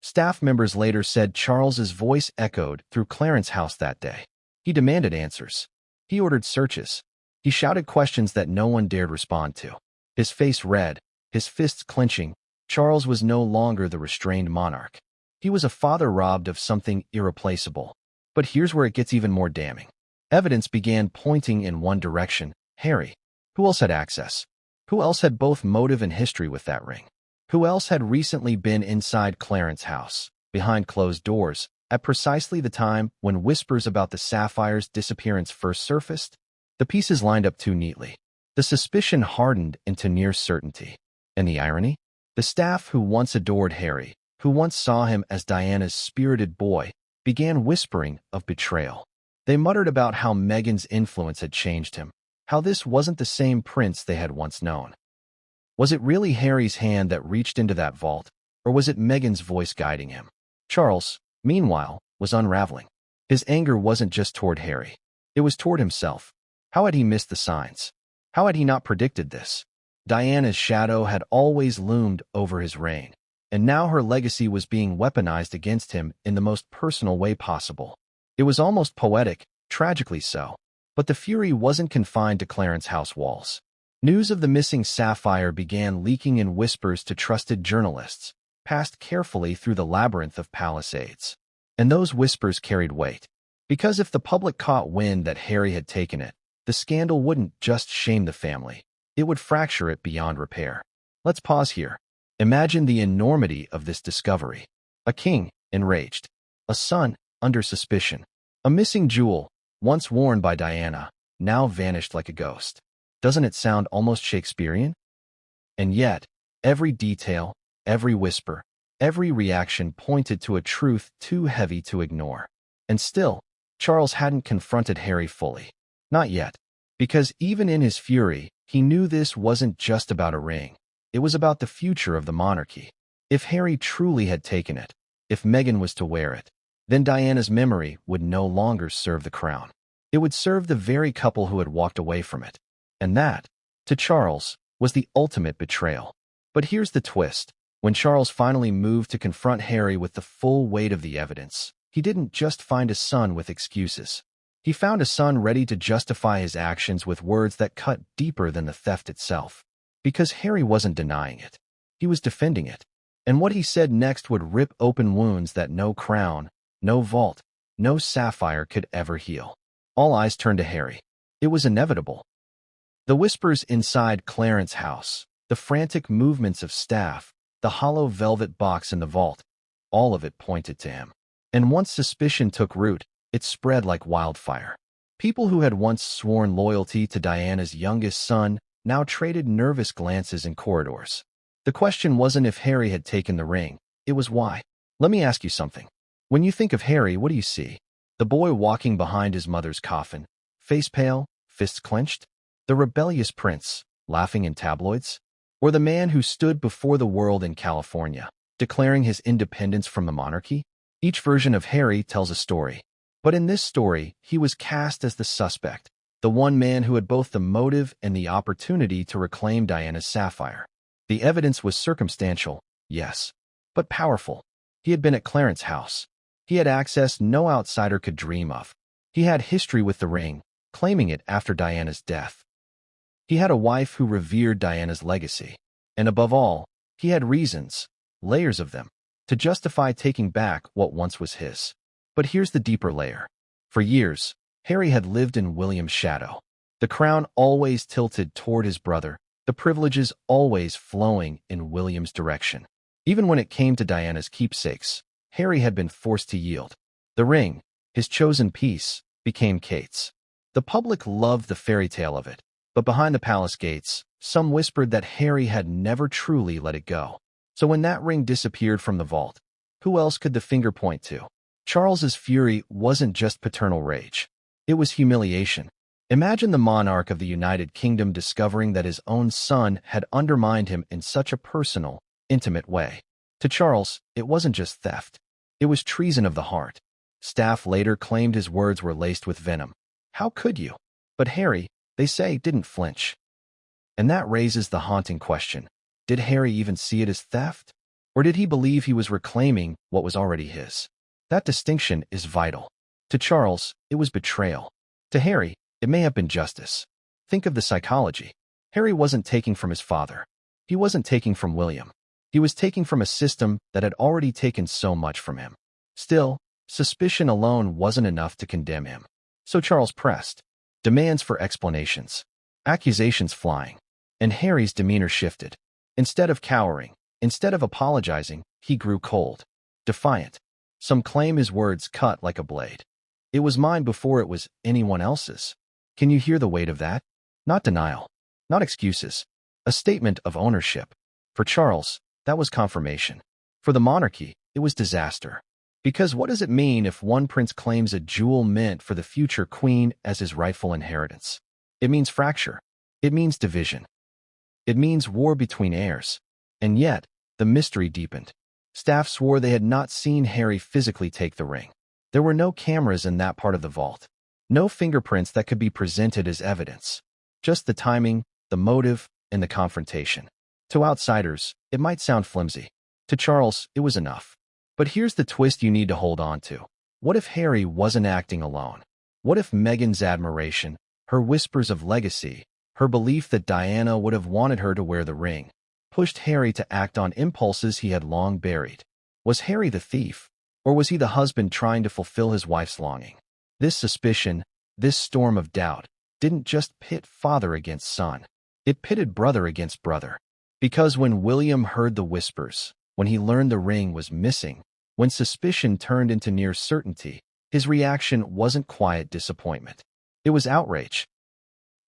Staff members later said Charles's voice echoed through Clarence House that day. He demanded answers. He ordered searches. He shouted questions that no one dared respond to. His face red, his fists clenching. Charles was no longer the restrained monarch. He was a father robbed of something irreplaceable. But here's where it gets even more damning. Evidence began pointing in one direction: Harry. Who else had access? Who else had both motive and history with that ring? Who else had recently been inside Clarence House, behind closed doors, at precisely the time when whispers about the Sapphire's disappearance first surfaced? The pieces lined up too neatly. The suspicion hardened into near certainty. And the irony? The staff who once adored Harry, who once saw him as Diana's spirited boy, began whispering of betrayal. They muttered about how Meghan's influence had changed him, how this wasn't the same prince they had once known. Was it really Harry's hand that reached into that vault, or was it Meghan's voice guiding him? Charles, meanwhile, was unraveling. His anger wasn't just toward Harry. It was toward himself. How had he missed the signs? How had he not predicted this? Diana's shadow had always loomed over his reign, and now her legacy was being weaponized against him in the most personal way possible. It was almost poetic, tragically so. But the fury wasn't confined to Clarence House walls. News of the missing sapphire began leaking in whispers to trusted journalists, passed carefully through the labyrinth of palisades. And those whispers carried weight. Because if the public caught wind that Harry had taken it, the scandal wouldn't just shame the family. It would fracture it beyond repair. Let's pause here. Imagine the enormity of this discovery. A king, enraged. A son, under suspicion. A missing jewel, once worn by Diana, now vanished like a ghost. Doesn't it sound almost Shakespearean? And yet, every detail, every whisper, every reaction pointed to a truth too heavy to ignore. And still, Charles hadn't confronted Harry fully. Not yet. Because even in his fury, he knew this wasn't just about a ring. It was about the future of the monarchy. If Harry truly had taken it, if Meghan was to wear it, then Diana's memory would no longer serve the crown. It would serve the very couple who had walked away from it. And that, to Charles, was the ultimate betrayal. But here's the twist. When Charles finally moved to confront Harry with the full weight of the evidence, he didn't just find a son with excuses. He found a son ready to justify his actions with words that cut deeper than the theft itself. Because Harry wasn't denying it. He was defending it. And what he said next would rip open wounds that no crown, no vault, no sapphire could ever heal. All eyes turned to Harry. It was inevitable. The whispers inside Clarence House, the frantic movements of staff, the hollow velvet box in the vault, all of it pointed to him. And once suspicion took root, it spread like wildfire. People who had once sworn loyalty to Diana's youngest son now traded nervous glances in corridors. The question wasn't if Harry had taken the ring, it was why. Let me ask you something. When you think of Harry, what do you see? The boy walking behind his mother's coffin, face pale, fists clenched? The rebellious prince, laughing in tabloids? Or the man who stood before the world in California, declaring his independence from the monarchy? Each version of Harry tells a story. But in this story, he was cast as the suspect, the one man who had both the motive and the opportunity to reclaim Diana's sapphire. The evidence was circumstantial, yes, but powerful. He had been at Clarence House. He had access no outsider could dream of. He had history with the ring, claiming it after Diana's death. He had a wife who revered Diana's legacy. And above all, he had reasons, layers of them, to justify taking back what once was his. But here's the deeper layer. For years, Harry had lived in William's shadow. The crown always tilted toward his brother, the privileges always flowing in William's direction. Even when it came to Diana's keepsakes, Harry had been forced to yield. The ring, his chosen piece, became Kate's. The public loved the fairy tale of it, but behind the palace gates, some whispered that Harry had never truly let it go. So when that ring disappeared from the vault, who else could the finger point to? Charles's fury wasn't just paternal rage. It was humiliation. Imagine the monarch of the United Kingdom discovering that his own son had undermined him in such a personal, intimate way. To Charles, it wasn't just theft. It was treason of the heart. Staff later claimed his words were laced with venom. How could you? But Harry, they say, didn't flinch. And that raises the haunting question. Did Harry even see it as theft? Or did he believe he was reclaiming what was already his? That distinction is vital. To Charles, it was betrayal. To Harry, it may have been justice. Think of the psychology. Harry wasn't taking from his father. He wasn't taking from William. He was taking from a system that had already taken so much from him. Still, suspicion alone wasn't enough to condemn him. So Charles pressed. Demands for explanations. Accusations flying. And Harry's demeanor shifted. Instead of cowering, instead of apologizing, he grew cold. Defiant. Some claim his words cut like a blade. It was mine before it was anyone else's. Can you hear the weight of that? Not denial. Not excuses. A statement of ownership. For Charles, that was confirmation. For the monarchy, it was disaster. Because what does it mean if one prince claims a jewel meant for the future queen as his rightful inheritance? It means fracture. It means division. It means war between heirs. And yet, the mystery deepened. Staff swore they had not seen Harry physically take the ring. There were no cameras in that part of the vault. No fingerprints that could be presented as evidence. Just the timing, the motive, and the confrontation. To outsiders, it might sound flimsy. To Charles, it was enough. But here's the twist you need to hold on to. What if Harry wasn't acting alone? What if Meghan's admiration, her whispers of legacy, her belief that Diana would have wanted her to wear the ring, pushed Harry to act on impulses he had long buried? Was Harry the thief? Or was he the husband trying to fulfill his wife's longing? This suspicion, this storm of doubt, didn't just pit father against son. It pitted brother against brother. Because when William heard the whispers, when he learned the ring was missing, when suspicion turned into near certainty, his reaction wasn't quiet disappointment. It was outrage.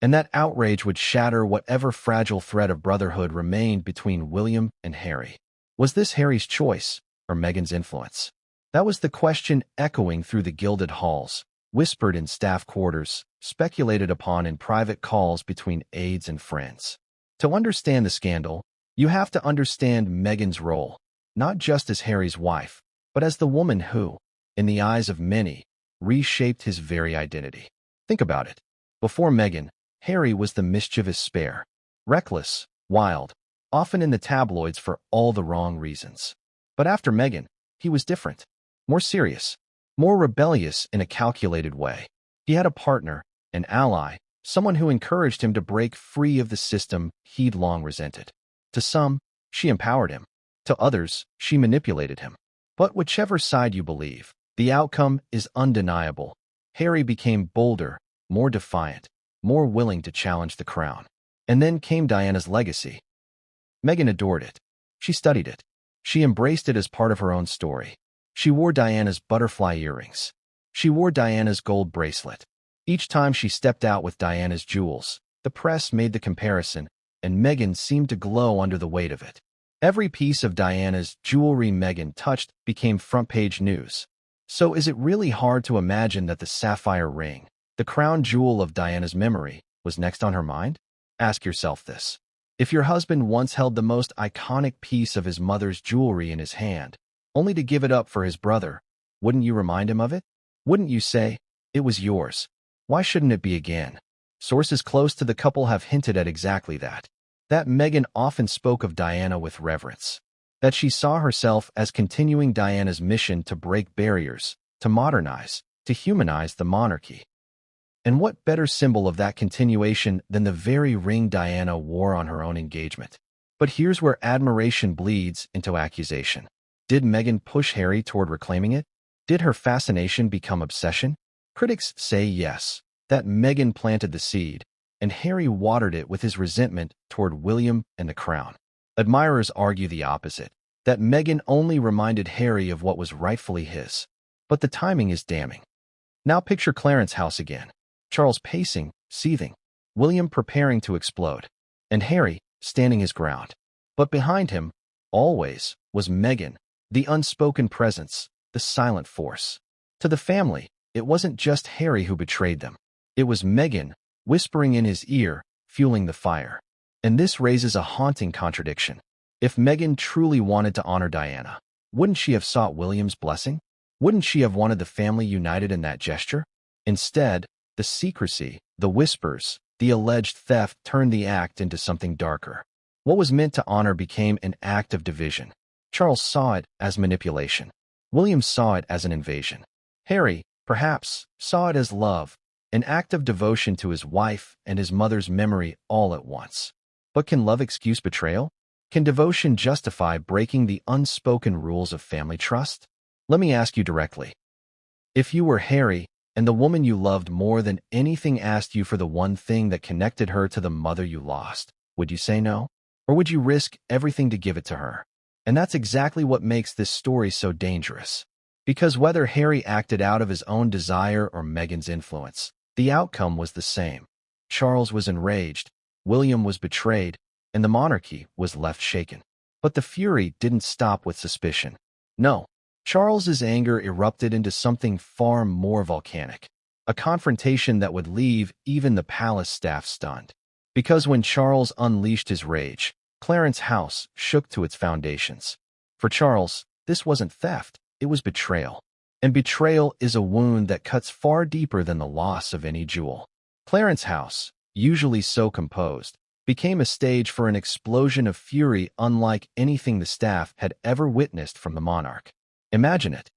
And that outrage would shatter whatever fragile thread of brotherhood remained between William and Harry. Was this Harry's choice, or Meghan's influence? That was the question echoing through the gilded halls, whispered in staff quarters, speculated upon in private calls between aides and friends. To understand the scandal, you have to understand Meghan's role, not just as Harry's wife, but as the woman who, in the eyes of many, reshaped his very identity. Think about it. Before Meghan, Harry was the mischievous spare, reckless, wild, often in the tabloids for all the wrong reasons. But after Meghan, he was different, more serious, more rebellious in a calculated way. He had a partner, an ally, someone who encouraged him to break free of the system he'd long resented. To some, she empowered him. To others, she manipulated him. But whichever side you believe, the outcome is undeniable. Harry became bolder, more defiant, more willing to challenge the crown. And then came Diana's legacy. Meghan adored it. She studied it. She embraced it as part of her own story. She wore Diana's butterfly earrings. She wore Diana's gold bracelet. Each time she stepped out with Diana's jewels, the press made the comparison, and Meghan seemed to glow under the weight of it. Every piece of Diana's jewelry Meghan touched became front-page news. So is it really hard to imagine that the sapphire ring, the crown jewel of Diana's memory, was next on her mind? Ask yourself this. If your husband once held the most iconic piece of his mother's jewelry in his hand, only to give it up for his brother, wouldn't you remind him of it? Wouldn't you say, "It was yours. Why shouldn't it be again?" Sources close to the couple have hinted at exactly that. That Meghan often spoke of Diana with reverence. That she saw herself as continuing Diana's mission to break barriers, to modernize, to humanize the monarchy. And what better symbol of that continuation than the very ring Diana wore on her own engagement? But here's where admiration bleeds into accusation. Did Meghan push Harry toward reclaiming it? Did her fascination become obsession? Critics say yes, that Meghan planted the seed, and Harry watered it with his resentment toward William and the crown. Admirers argue the opposite, that Meghan only reminded Harry of what was rightfully his. But the timing is damning. Now picture Clarence House again. Charles pacing, seething, William preparing to explode, and Harry standing his ground. But behind him, always, was Meghan, the unspoken presence, the silent force. To the family, it wasn't just Harry who betrayed them. It was Meghan, whispering in his ear, fueling the fire. And this raises a haunting contradiction. If Meghan truly wanted to honor Diana, wouldn't she have sought William's blessing? Wouldn't she have wanted the family united in that gesture? Instead, the secrecy, the whispers, the alleged theft turned the act into something darker. What was meant to honor became an act of division. Charles saw it as manipulation. William saw it as an invasion. Harry, perhaps, saw it as love, an act of devotion to his wife and his mother's memory all at once. But can love excuse betrayal? Can devotion justify breaking the unspoken rules of family trust? Let me ask you directly. If you were Harry, and the woman you loved more than anything asked you for the one thing that connected her to the mother you lost, would you say no? Or would you risk everything to give it to her? And that's exactly what makes this story so dangerous. Because whether Harry acted out of his own desire or Meghan's influence, the outcome was the same. Charles was enraged, William was betrayed, and the monarchy was left shaken. But the fury didn't stop with suspicion. No, Charles's anger erupted into something far more volcanic, a confrontation that would leave even the palace staff stunned. Because when Charles unleashed his rage, Clarence House shook to its foundations. For Charles, this wasn't theft, it was betrayal. And betrayal is a wound that cuts far deeper than the loss of any jewel. Clarence House, usually so composed, became a stage for an explosion of fury unlike anything the staff had ever witnessed from the monarch. Imagine it.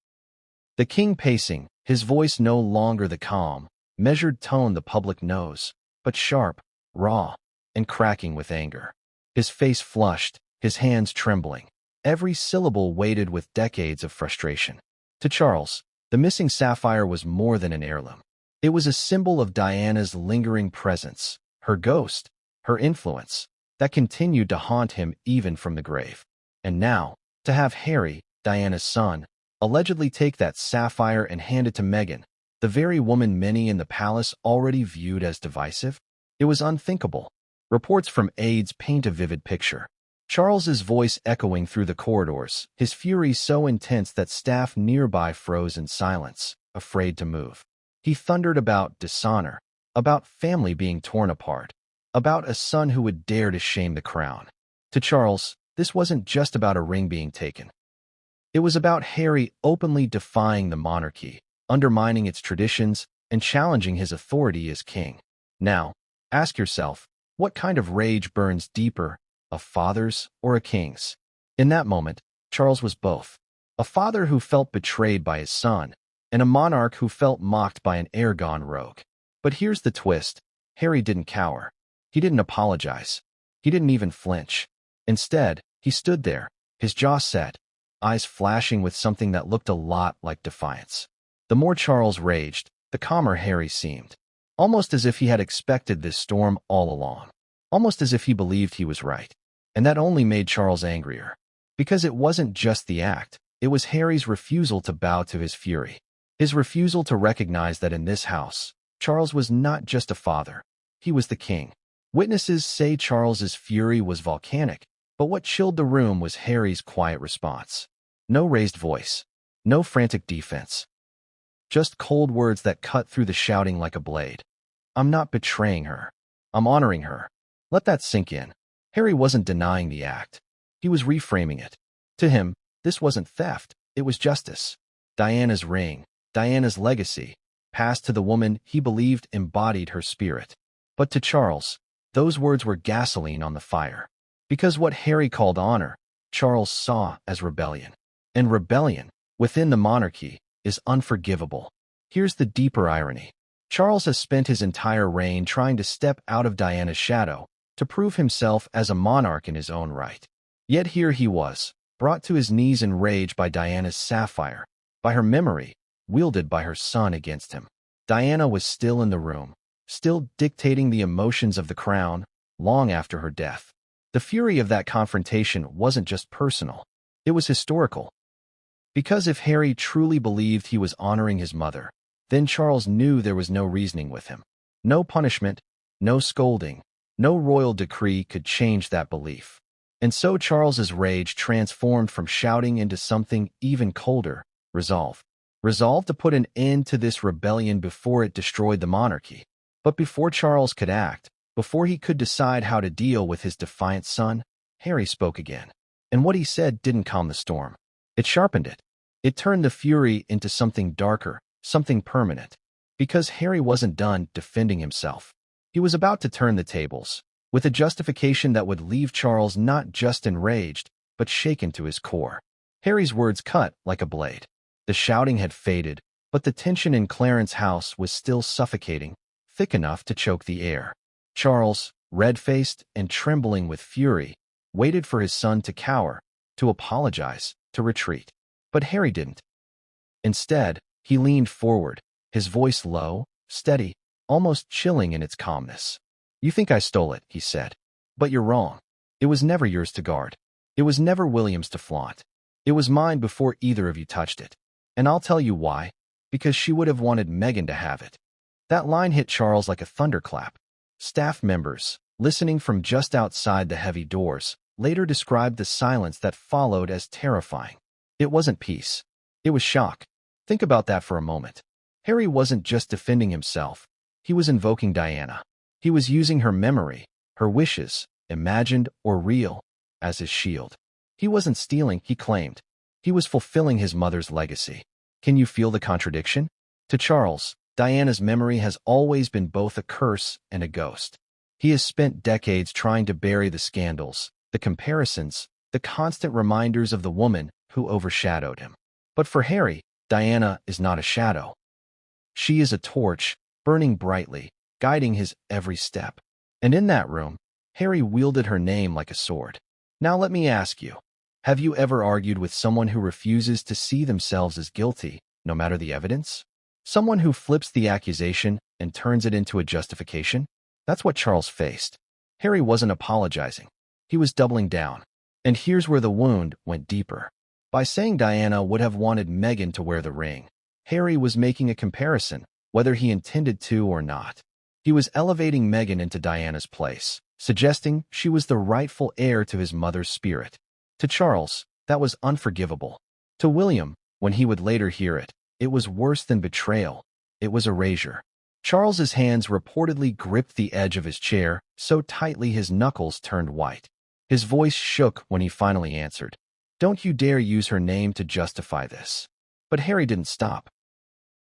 The king pacing, his voice no longer the calm, measured tone the public knows, but sharp, raw, and cracking with anger. His face flushed, his hands trembling, every syllable weighted with decades of frustration. To Charles, the missing sapphire was more than an heirloom. It was a symbol of Diana's lingering presence, her ghost, her influence, that continued to haunt him even from the grave. And now, to have Harry, Diana's son, allegedly take that sapphire and hand it to Meghan, the very woman many in the palace already viewed as divisive, it was unthinkable. Reports from aides paint a vivid picture. Charles's voice echoing through the corridors, his fury so intense that staff nearby froze in silence, afraid to move. He thundered about dishonor, about family being torn apart, about a son who would dare to shame the crown. To Charles, this wasn't just about a ring being taken. It was about Harry openly defying the monarchy, undermining its traditions, and challenging his authority as king. Now, ask yourself, what kind of rage burns deeper, a father's or a king's? In that moment, Charles was both. A father who felt betrayed by his son, and a monarch who felt mocked by an heir gone rogue. But here's the twist. Harry didn't cower. He didn't apologize. He didn't even flinch. Instead, he stood there, his jaw set, eyes flashing with something that looked a lot like defiance. The more Charles raged, the calmer Harry seemed. Almost as if he had expected this storm all along. Almost as if he believed he was right. And that only made Charles angrier. Because it wasn't just the act, it was Harry's refusal to bow to his fury. His refusal to recognize that in this house, Charles was not just a father. He was the king. Witnesses say Charles's fury was volcanic, but what chilled the room was Harry's quiet response. No raised voice. No frantic defense. Just cold words that cut through the shouting like a blade. I'm not betraying her. I'm honoring her. Let that sink in. Harry wasn't denying the act. He was reframing it. To him, this wasn't theft. It was justice. Diana's ring, Diana's legacy, passed to the woman he believed embodied her spirit. But to Charles, those words were gasoline on the fire. Because what Harry called honor, Charles saw as rebellion. And rebellion, within the monarchy, is unforgivable. Here's the deeper irony. Charles has spent his entire reign trying to step out of Diana's shadow, to prove himself as a monarch in his own right. Yet here he was, brought to his knees in rage by Diana's sapphire, by her memory, wielded by her son against him. Diana was still in the room, still dictating the emotions of the crown, long after her death. The fury of that confrontation wasn't just personal, it was historical. Because if Harry truly believed he was honoring his mother, then Charles knew there was no reasoning with him. No punishment, no scolding, no royal decree could change that belief. And so Charles's rage transformed from shouting into something even colder, resolve. Resolve to put an end to this rebellion before it destroyed the monarchy. But before Charles could act, before he could decide how to deal with his defiant son, Harry spoke again. And what he said didn't calm the storm. It sharpened it. It turned the fury into something darker, something permanent. Because Harry wasn't done defending himself. He was about to turn the tables, with a justification that would leave Charles not just enraged, but shaken to his core. Harry's words cut like a blade. The shouting had faded, but the tension in Clarence's house was still suffocating, thick enough to choke the air. Charles, red-faced and trembling with fury, waited for his son to cower, to apologize, to retreat. But Harry didn't. Instead, he leaned forward, his voice low, steady, almost chilling in its calmness. "You think I stole it," he said. "But you're wrong. It was never yours to guard. It was never William's to flaunt. It was mine before either of you touched it. And I'll tell you why. Because she would have wanted Meghan to have it." That line hit Charles like a thunderclap. Staff members, listening from just outside the heavy doors, later described the silence that followed as terrifying. It wasn't peace. It was shock. Think about that for a moment. Harry wasn't just defending himself. He was invoking Diana. He was using her memory, her wishes, imagined or real, as his shield. He wasn't stealing, he claimed. He was fulfilling his mother's legacy. Can you feel the contradiction? To Charles, Diana's memory has always been both a curse and a ghost. He has spent decades trying to bury the scandals, the comparisons, the constant reminders of the woman who overshadowed him. But for Harry, Diana is not a shadow. She is a torch, burning brightly, guiding his every step. And in that room, Harry wielded her name like a sword. Now let me ask you, have you ever argued with someone who refuses to see themselves as guilty, no matter the evidence? Someone who flips the accusation and turns it into a justification? That's what Charles faced. Harry wasn't apologizing. He was doubling down. And here's where the wound went deeper. By saying Diana would have wanted Meghan to wear the ring, Harry was making a comparison, whether he intended to or not. He was elevating Meghan into Diana's place, suggesting she was the rightful heir to his mother's spirit. To Charles, that was unforgivable. To William, when he would later hear it, it was worse than betrayal. It was erasure. Charles's hands reportedly gripped the edge of his chair so tightly his knuckles turned white. His voice shook when he finally answered, "Don't you dare use her name to justify this." But Harry didn't stop.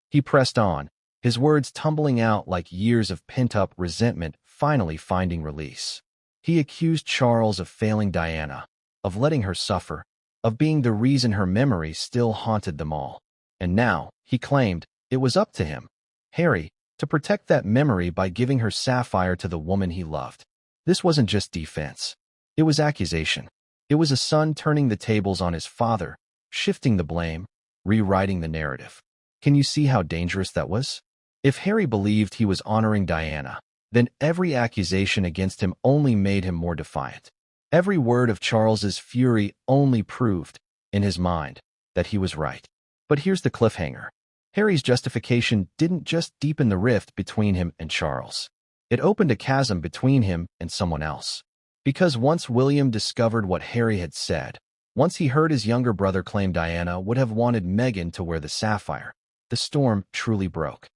He pressed on, his words tumbling out like years of pent-up resentment finally finding release. He accused Charles of failing Diana, of letting her suffer, of being the reason her memory still haunted them all. And now, he claimed, it was up to him, Harry, to protect that memory by giving her Sapphire to the woman he loved. This wasn't just defense. It was accusation. It was a son turning the tables on his father, shifting the blame, rewriting the narrative. Can you see how dangerous that was? If Harry believed he was honoring Diana, then every accusation against him only made him more defiant. Every word of Charles's fury only proved, in his mind, that he was right. But here's the cliffhanger. Harry's justification didn't just deepen the rift between him and Charles. It opened a chasm between him and someone else. Because once William discovered what Harry had said, once he heard his younger brother claim Diana would have wanted Meghan to wear the sapphire, the storm truly broke.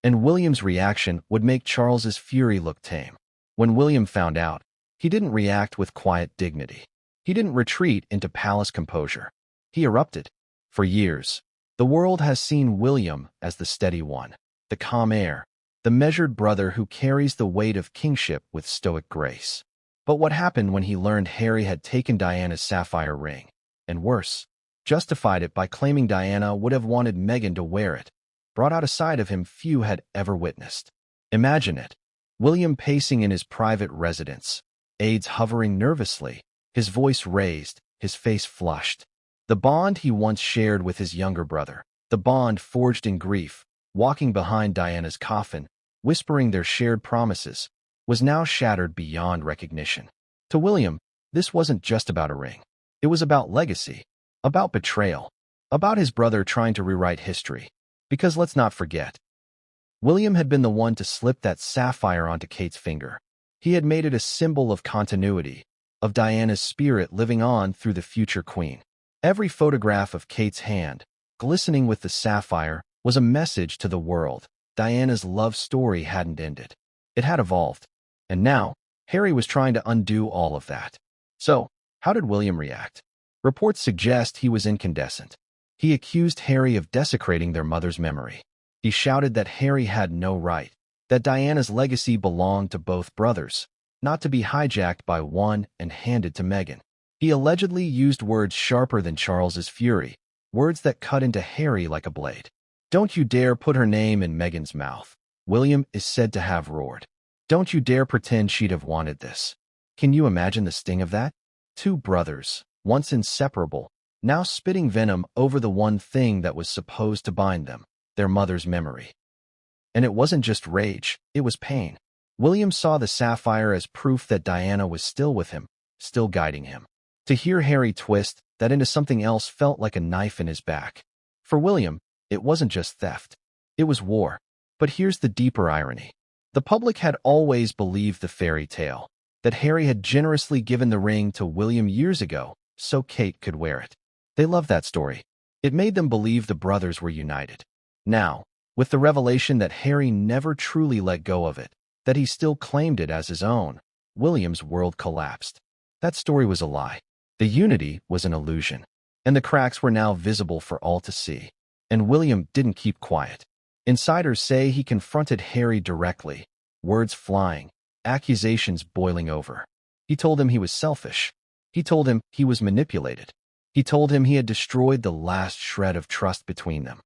And William's reaction would make Charles's fury look tame. When William found out, he didn't react with quiet dignity. He didn't retreat into palace composure. He erupted. For years, the world has seen William as the steady one, the calm heir, the measured brother who carries the weight of kingship with stoic grace. But what happened when he learned Harry had taken Diana's sapphire ring, and worse, justified it by claiming Diana would have wanted Meghan to wear it, brought out a side of him few had ever witnessed. Imagine it. William pacing in his private residence, aides hovering nervously, his voice raised, his face flushed. The bond he once shared with his younger brother, the bond forged in grief, walking behind Diana's coffin, whispering their shared promises, was now shattered beyond recognition. To William, this wasn't just about a ring. It was about legacy, about betrayal, about his brother trying to rewrite history. Because let's not forget, William had been the one to slip that sapphire onto Kate's finger. He had made it a symbol of continuity, of Diana's spirit living on through the future queen. Every photograph of Kate's hand, glistening with the sapphire, was a message to the world. Diana's love story hadn't ended. It had evolved. And now, Harry was trying to undo all of that. So, how did William react? Reports suggest he was incandescent. He accused Harry of desecrating their mother's memory. He shouted that Harry had no right, that Diana's legacy belonged to both brothers, not to be hijacked by one and handed to Meghan. He allegedly used words sharper than Charles's fury, words that cut into Harry like a blade. "Don't you dare put her name in Meghan's mouth," William is said to have roared. "Don't you dare pretend she'd have wanted this." Can you imagine the sting of that? Two brothers, once inseparable, now spitting venom over the one thing that was supposed to bind them, their mother's memory. And it wasn't just rage, it was pain. William saw the sapphire as proof that Diana was still with him, still guiding him. To hear Harry twist that into something else felt like a knife in his back. For William, it wasn't just theft. It was war. But here's the deeper irony. The public had always believed the fairy tale, that Harry had generously given the ring to William years ago so Kate could wear it. They loved that story. It made them believe the brothers were united. Now, with the revelation that Harry never truly let go of it, that he still claimed it as his own, William's world collapsed. That story was a lie. The unity was an illusion, and the cracks were now visible for all to see. And William didn't keep quiet. Insiders say he confronted Harry directly, words flying, accusations boiling over. He told him he was selfish. He told him he was manipulated. He told him he had destroyed the last shred of trust between them.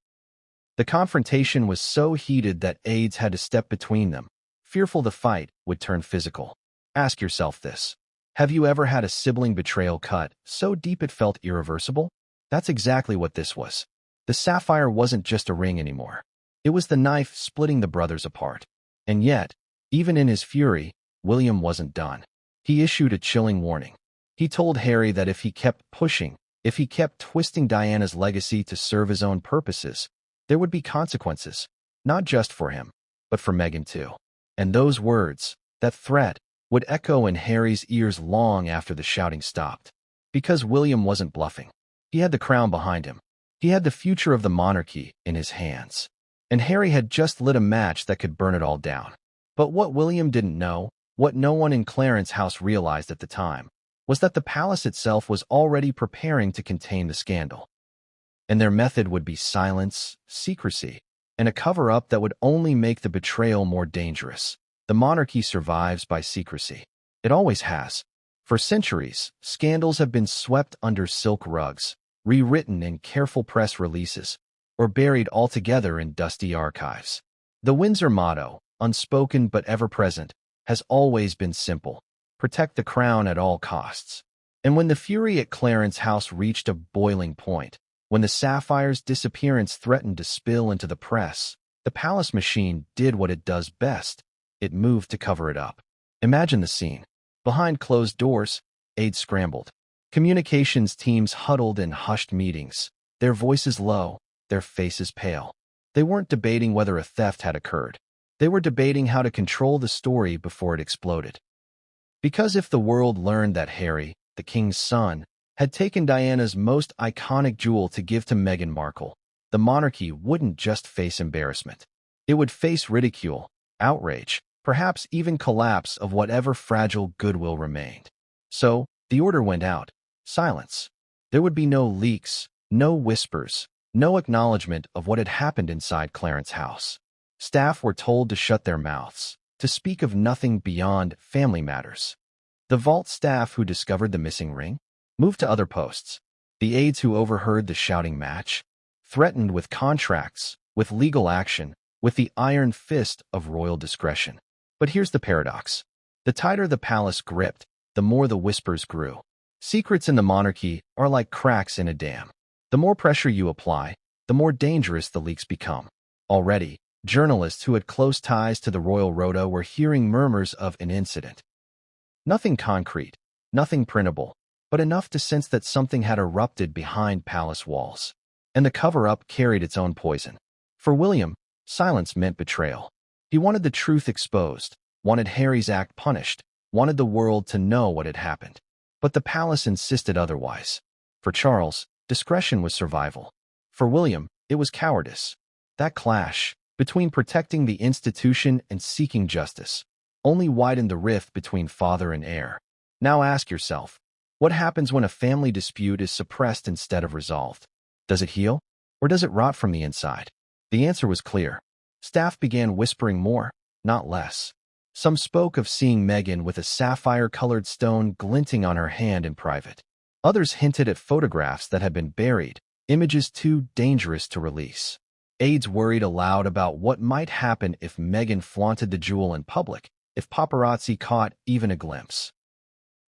The confrontation was so heated that aides had to step between them, fearful the fight would turn physical. Ask yourself this. Have you ever had a sibling betrayal cut so deep it felt irreversible? That's exactly what this was. The sapphire wasn't just a ring anymore. It was the knife splitting the brothers apart. And yet, even in his fury, William wasn't done. He issued a chilling warning. He told Harry that if he kept pushing, if he kept twisting Diana's legacy to serve his own purposes, there would be consequences, not just for him, but for Meghan too. And those words, that threat, would echo in Harry's ears long after the shouting stopped. Because William wasn't bluffing. He had the crown behind him. He had the future of the monarchy in his hands. And Harry had just lit a match that could burn it all down. But what William didn't know, what no one in Clarence House realized at the time, was that the palace itself was already preparing to contain the scandal. And their method would be silence, secrecy, and a cover-up that would only make the betrayal more dangerous. The monarchy survives by secrecy. It always has. For centuries, scandals have been swept under silk rugs, rewritten in careful press releases, or buried altogether in dusty archives. The Windsor motto, unspoken but ever-present, has always been simple: protect the crown at all costs. And when the fury at Clarence House reached a boiling point, when the sapphire's disappearance threatened to spill into the press, the palace machine did what it does best. It moved to cover it up. Imagine the scene. Behind closed doors, aides scrambled. Communications teams huddled in hushed meetings, their voices low, their faces pale. They weren't debating whether a theft had occurred. They were debating how to control the story before it exploded. Because if the world learned that Harry, the king's son, had taken Diana's most iconic jewel to give to Meghan Markle, the monarchy wouldn't just face embarrassment. It would face ridicule, outrage, perhaps even collapse of whatever fragile goodwill remained. So, the order went out. Silence. There would be no leaks, no whispers, no acknowledgement of what had happened inside Clarence House. Staff were told to shut their mouths, to speak of nothing beyond family matters. The vault staff who discovered the missing ring moved to other posts. The aides who overheard the shouting match threatened with contracts, with legal action, with the iron fist of royal discretion. But here's the paradox. The tighter the palace gripped, the more the whispers grew. Secrets in the monarchy are like cracks in a dam. The more pressure you apply, the more dangerous the leaks become. Already, journalists who had close ties to the royal rota were hearing murmurs of an incident. Nothing concrete, nothing printable, but enough to sense that something had erupted behind palace walls. And the cover-up carried its own poison. For William, silence meant betrayal. He wanted the truth exposed, wanted Harry's act punished, wanted the world to know what had happened. But the palace insisted otherwise. For Charles, discretion was survival. For William, it was cowardice. That clash, between protecting the institution and seeking justice, only widened the rift between father and heir. Now ask yourself, what happens when a family dispute is suppressed instead of resolved? Does it heal, or does it rot from the inside? The answer was clear. Staff began whispering more, not less. Some spoke of seeing Meghan with a sapphire-colored stone glinting on her hand in private. Others hinted at photographs that had been buried, images too dangerous to release. Aides worried aloud about what might happen if Meghan flaunted the jewel in public, if paparazzi caught even a glimpse.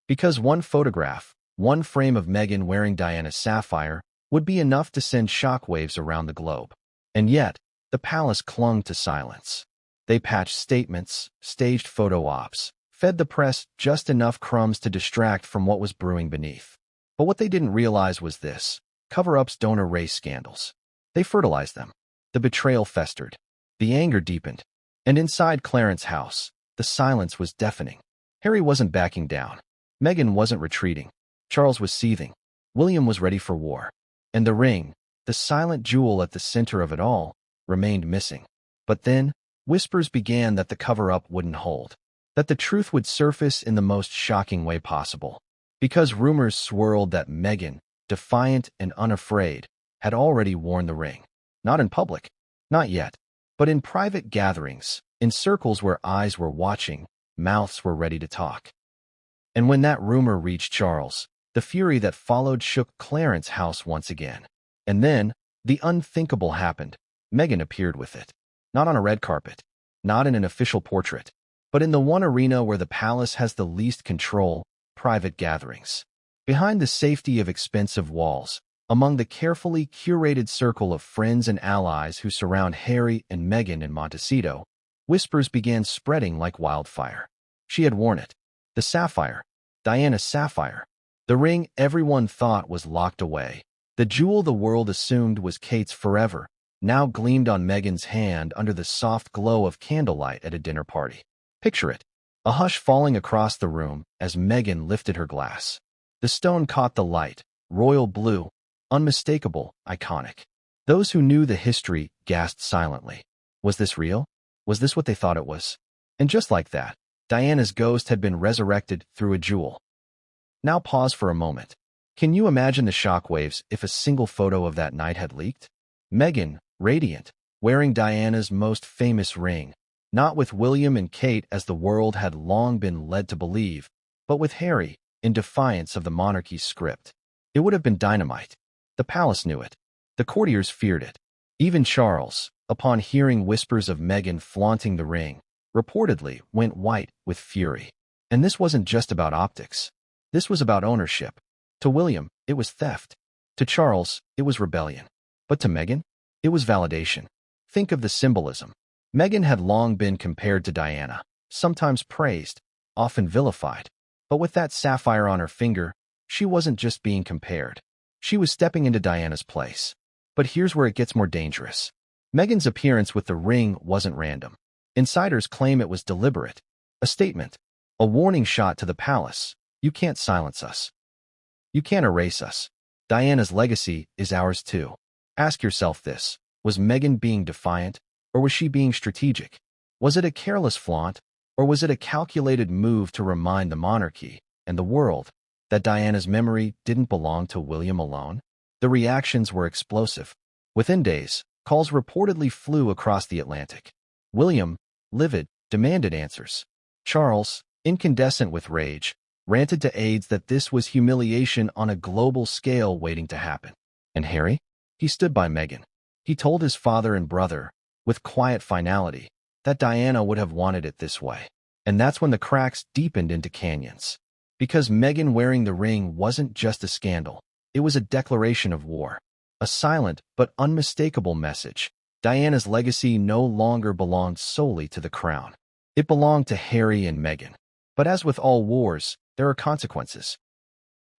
Because one photograph, one frame of Meghan wearing Diana's sapphire, would be enough to send shockwaves around the globe. And yet, the palace clung to silence. They patched statements, staged photo ops, fed the press just enough crumbs to distract from what was brewing beneath. But what they didn't realize was this: cover-ups don't erase scandals. They fertilize them. The betrayal festered. The anger deepened. And inside Clarence's house, the silence was deafening. Harry wasn't backing down. Meghan wasn't retreating. Charles was seething. William was ready for war. And the ring, the silent jewel at the center of it all, remained missing. But then, whispers began that the cover-up wouldn't hold, that the truth would surface in the most shocking way possible. Because rumors swirled that Meghan, defiant and unafraid, had already worn the ring. Not in public, not yet, but in private gatherings, in circles where eyes were watching, mouths were ready to talk. And when that rumor reached Charles, the fury that followed shook Clarence's house once again. And then, the unthinkable happened. Meghan appeared with it. Not on a red carpet, not in an official portrait, but in the one arena where the palace has the least control, private gatherings. Behind the safety of expensive walls, among the carefully curated circle of friends and allies who surround Harry and Meghan in Montecito, whispers began spreading like wildfire. She had worn it. The sapphire, Diana's sapphire. The ring everyone thought was locked away. The jewel the world assumed was Kate's forever, now gleamed on Meghan's hand under the soft glow of candlelight at a dinner party. Picture it, a hush falling across the room as Meghan lifted her glass. The stone caught the light, royal blue, unmistakable, iconic. Those who knew the history gasped silently. Was this real? Was this what they thought it was? And just like that, Diana's ghost had been resurrected through a jewel. Now pause for a moment. Can you imagine the shockwaves if a single photo of that night had leaked? Meghan, radiant, wearing Diana's most famous ring, not with William and Kate as the world had long been led to believe, but with Harry, in defiance of the monarchy's script. It would have been dynamite. The palace knew it. The courtiers feared it. Even Charles, upon hearing whispers of Meghan flaunting the ring, reportedly went white with fury. And this wasn't just about optics. This was about ownership. To William, it was theft. To Charles, it was rebellion. But to Meghan, it was validation. Think of the symbolism. Meghan had long been compared to Diana, sometimes praised, often vilified. But with that sapphire on her finger, she wasn't just being compared. She was stepping into Diana's place. But here's where it gets more dangerous. Meghan's appearance with the ring wasn't random. Insiders claim it was deliberate. A statement. A warning shot to the palace. You can't silence us. You can't erase us. Diana's legacy is ours too. Ask yourself this. Was Meghan being defiant, or was she being strategic? Was it a careless flaunt, or was it a calculated move to remind the monarchy and the world that Diana's memory didn't belong to William alone? The reactions were explosive. Within days, calls reportedly flew across the Atlantic. William, livid, demanded answers. Charles, incandescent with rage, ranted to aides that this was humiliation on a global scale waiting to happen. And Harry? He stood by Meghan. He told his father and brother, with quiet finality, that Diana would have wanted it this way. And that's when the cracks deepened into canyons. Because Meghan wearing the ring wasn't just a scandal, it was a declaration of war. A silent but unmistakable message. Diana's legacy no longer belonged solely to the crown. It belonged to Harry and Meghan. But as with all wars, there are consequences.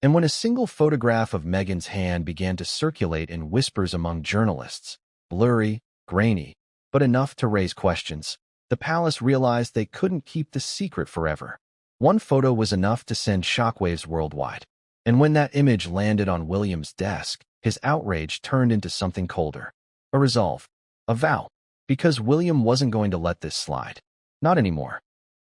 And when a single photograph of Meghan's hand began to circulate in whispers among journalists, blurry, grainy, but enough to raise questions, the palace realized they couldn't keep the secret forever. One photo was enough to send shockwaves worldwide. And when that image landed on William's desk, his outrage turned into something colder. A resolve. A vow. Because William wasn't going to let this slide. Not anymore.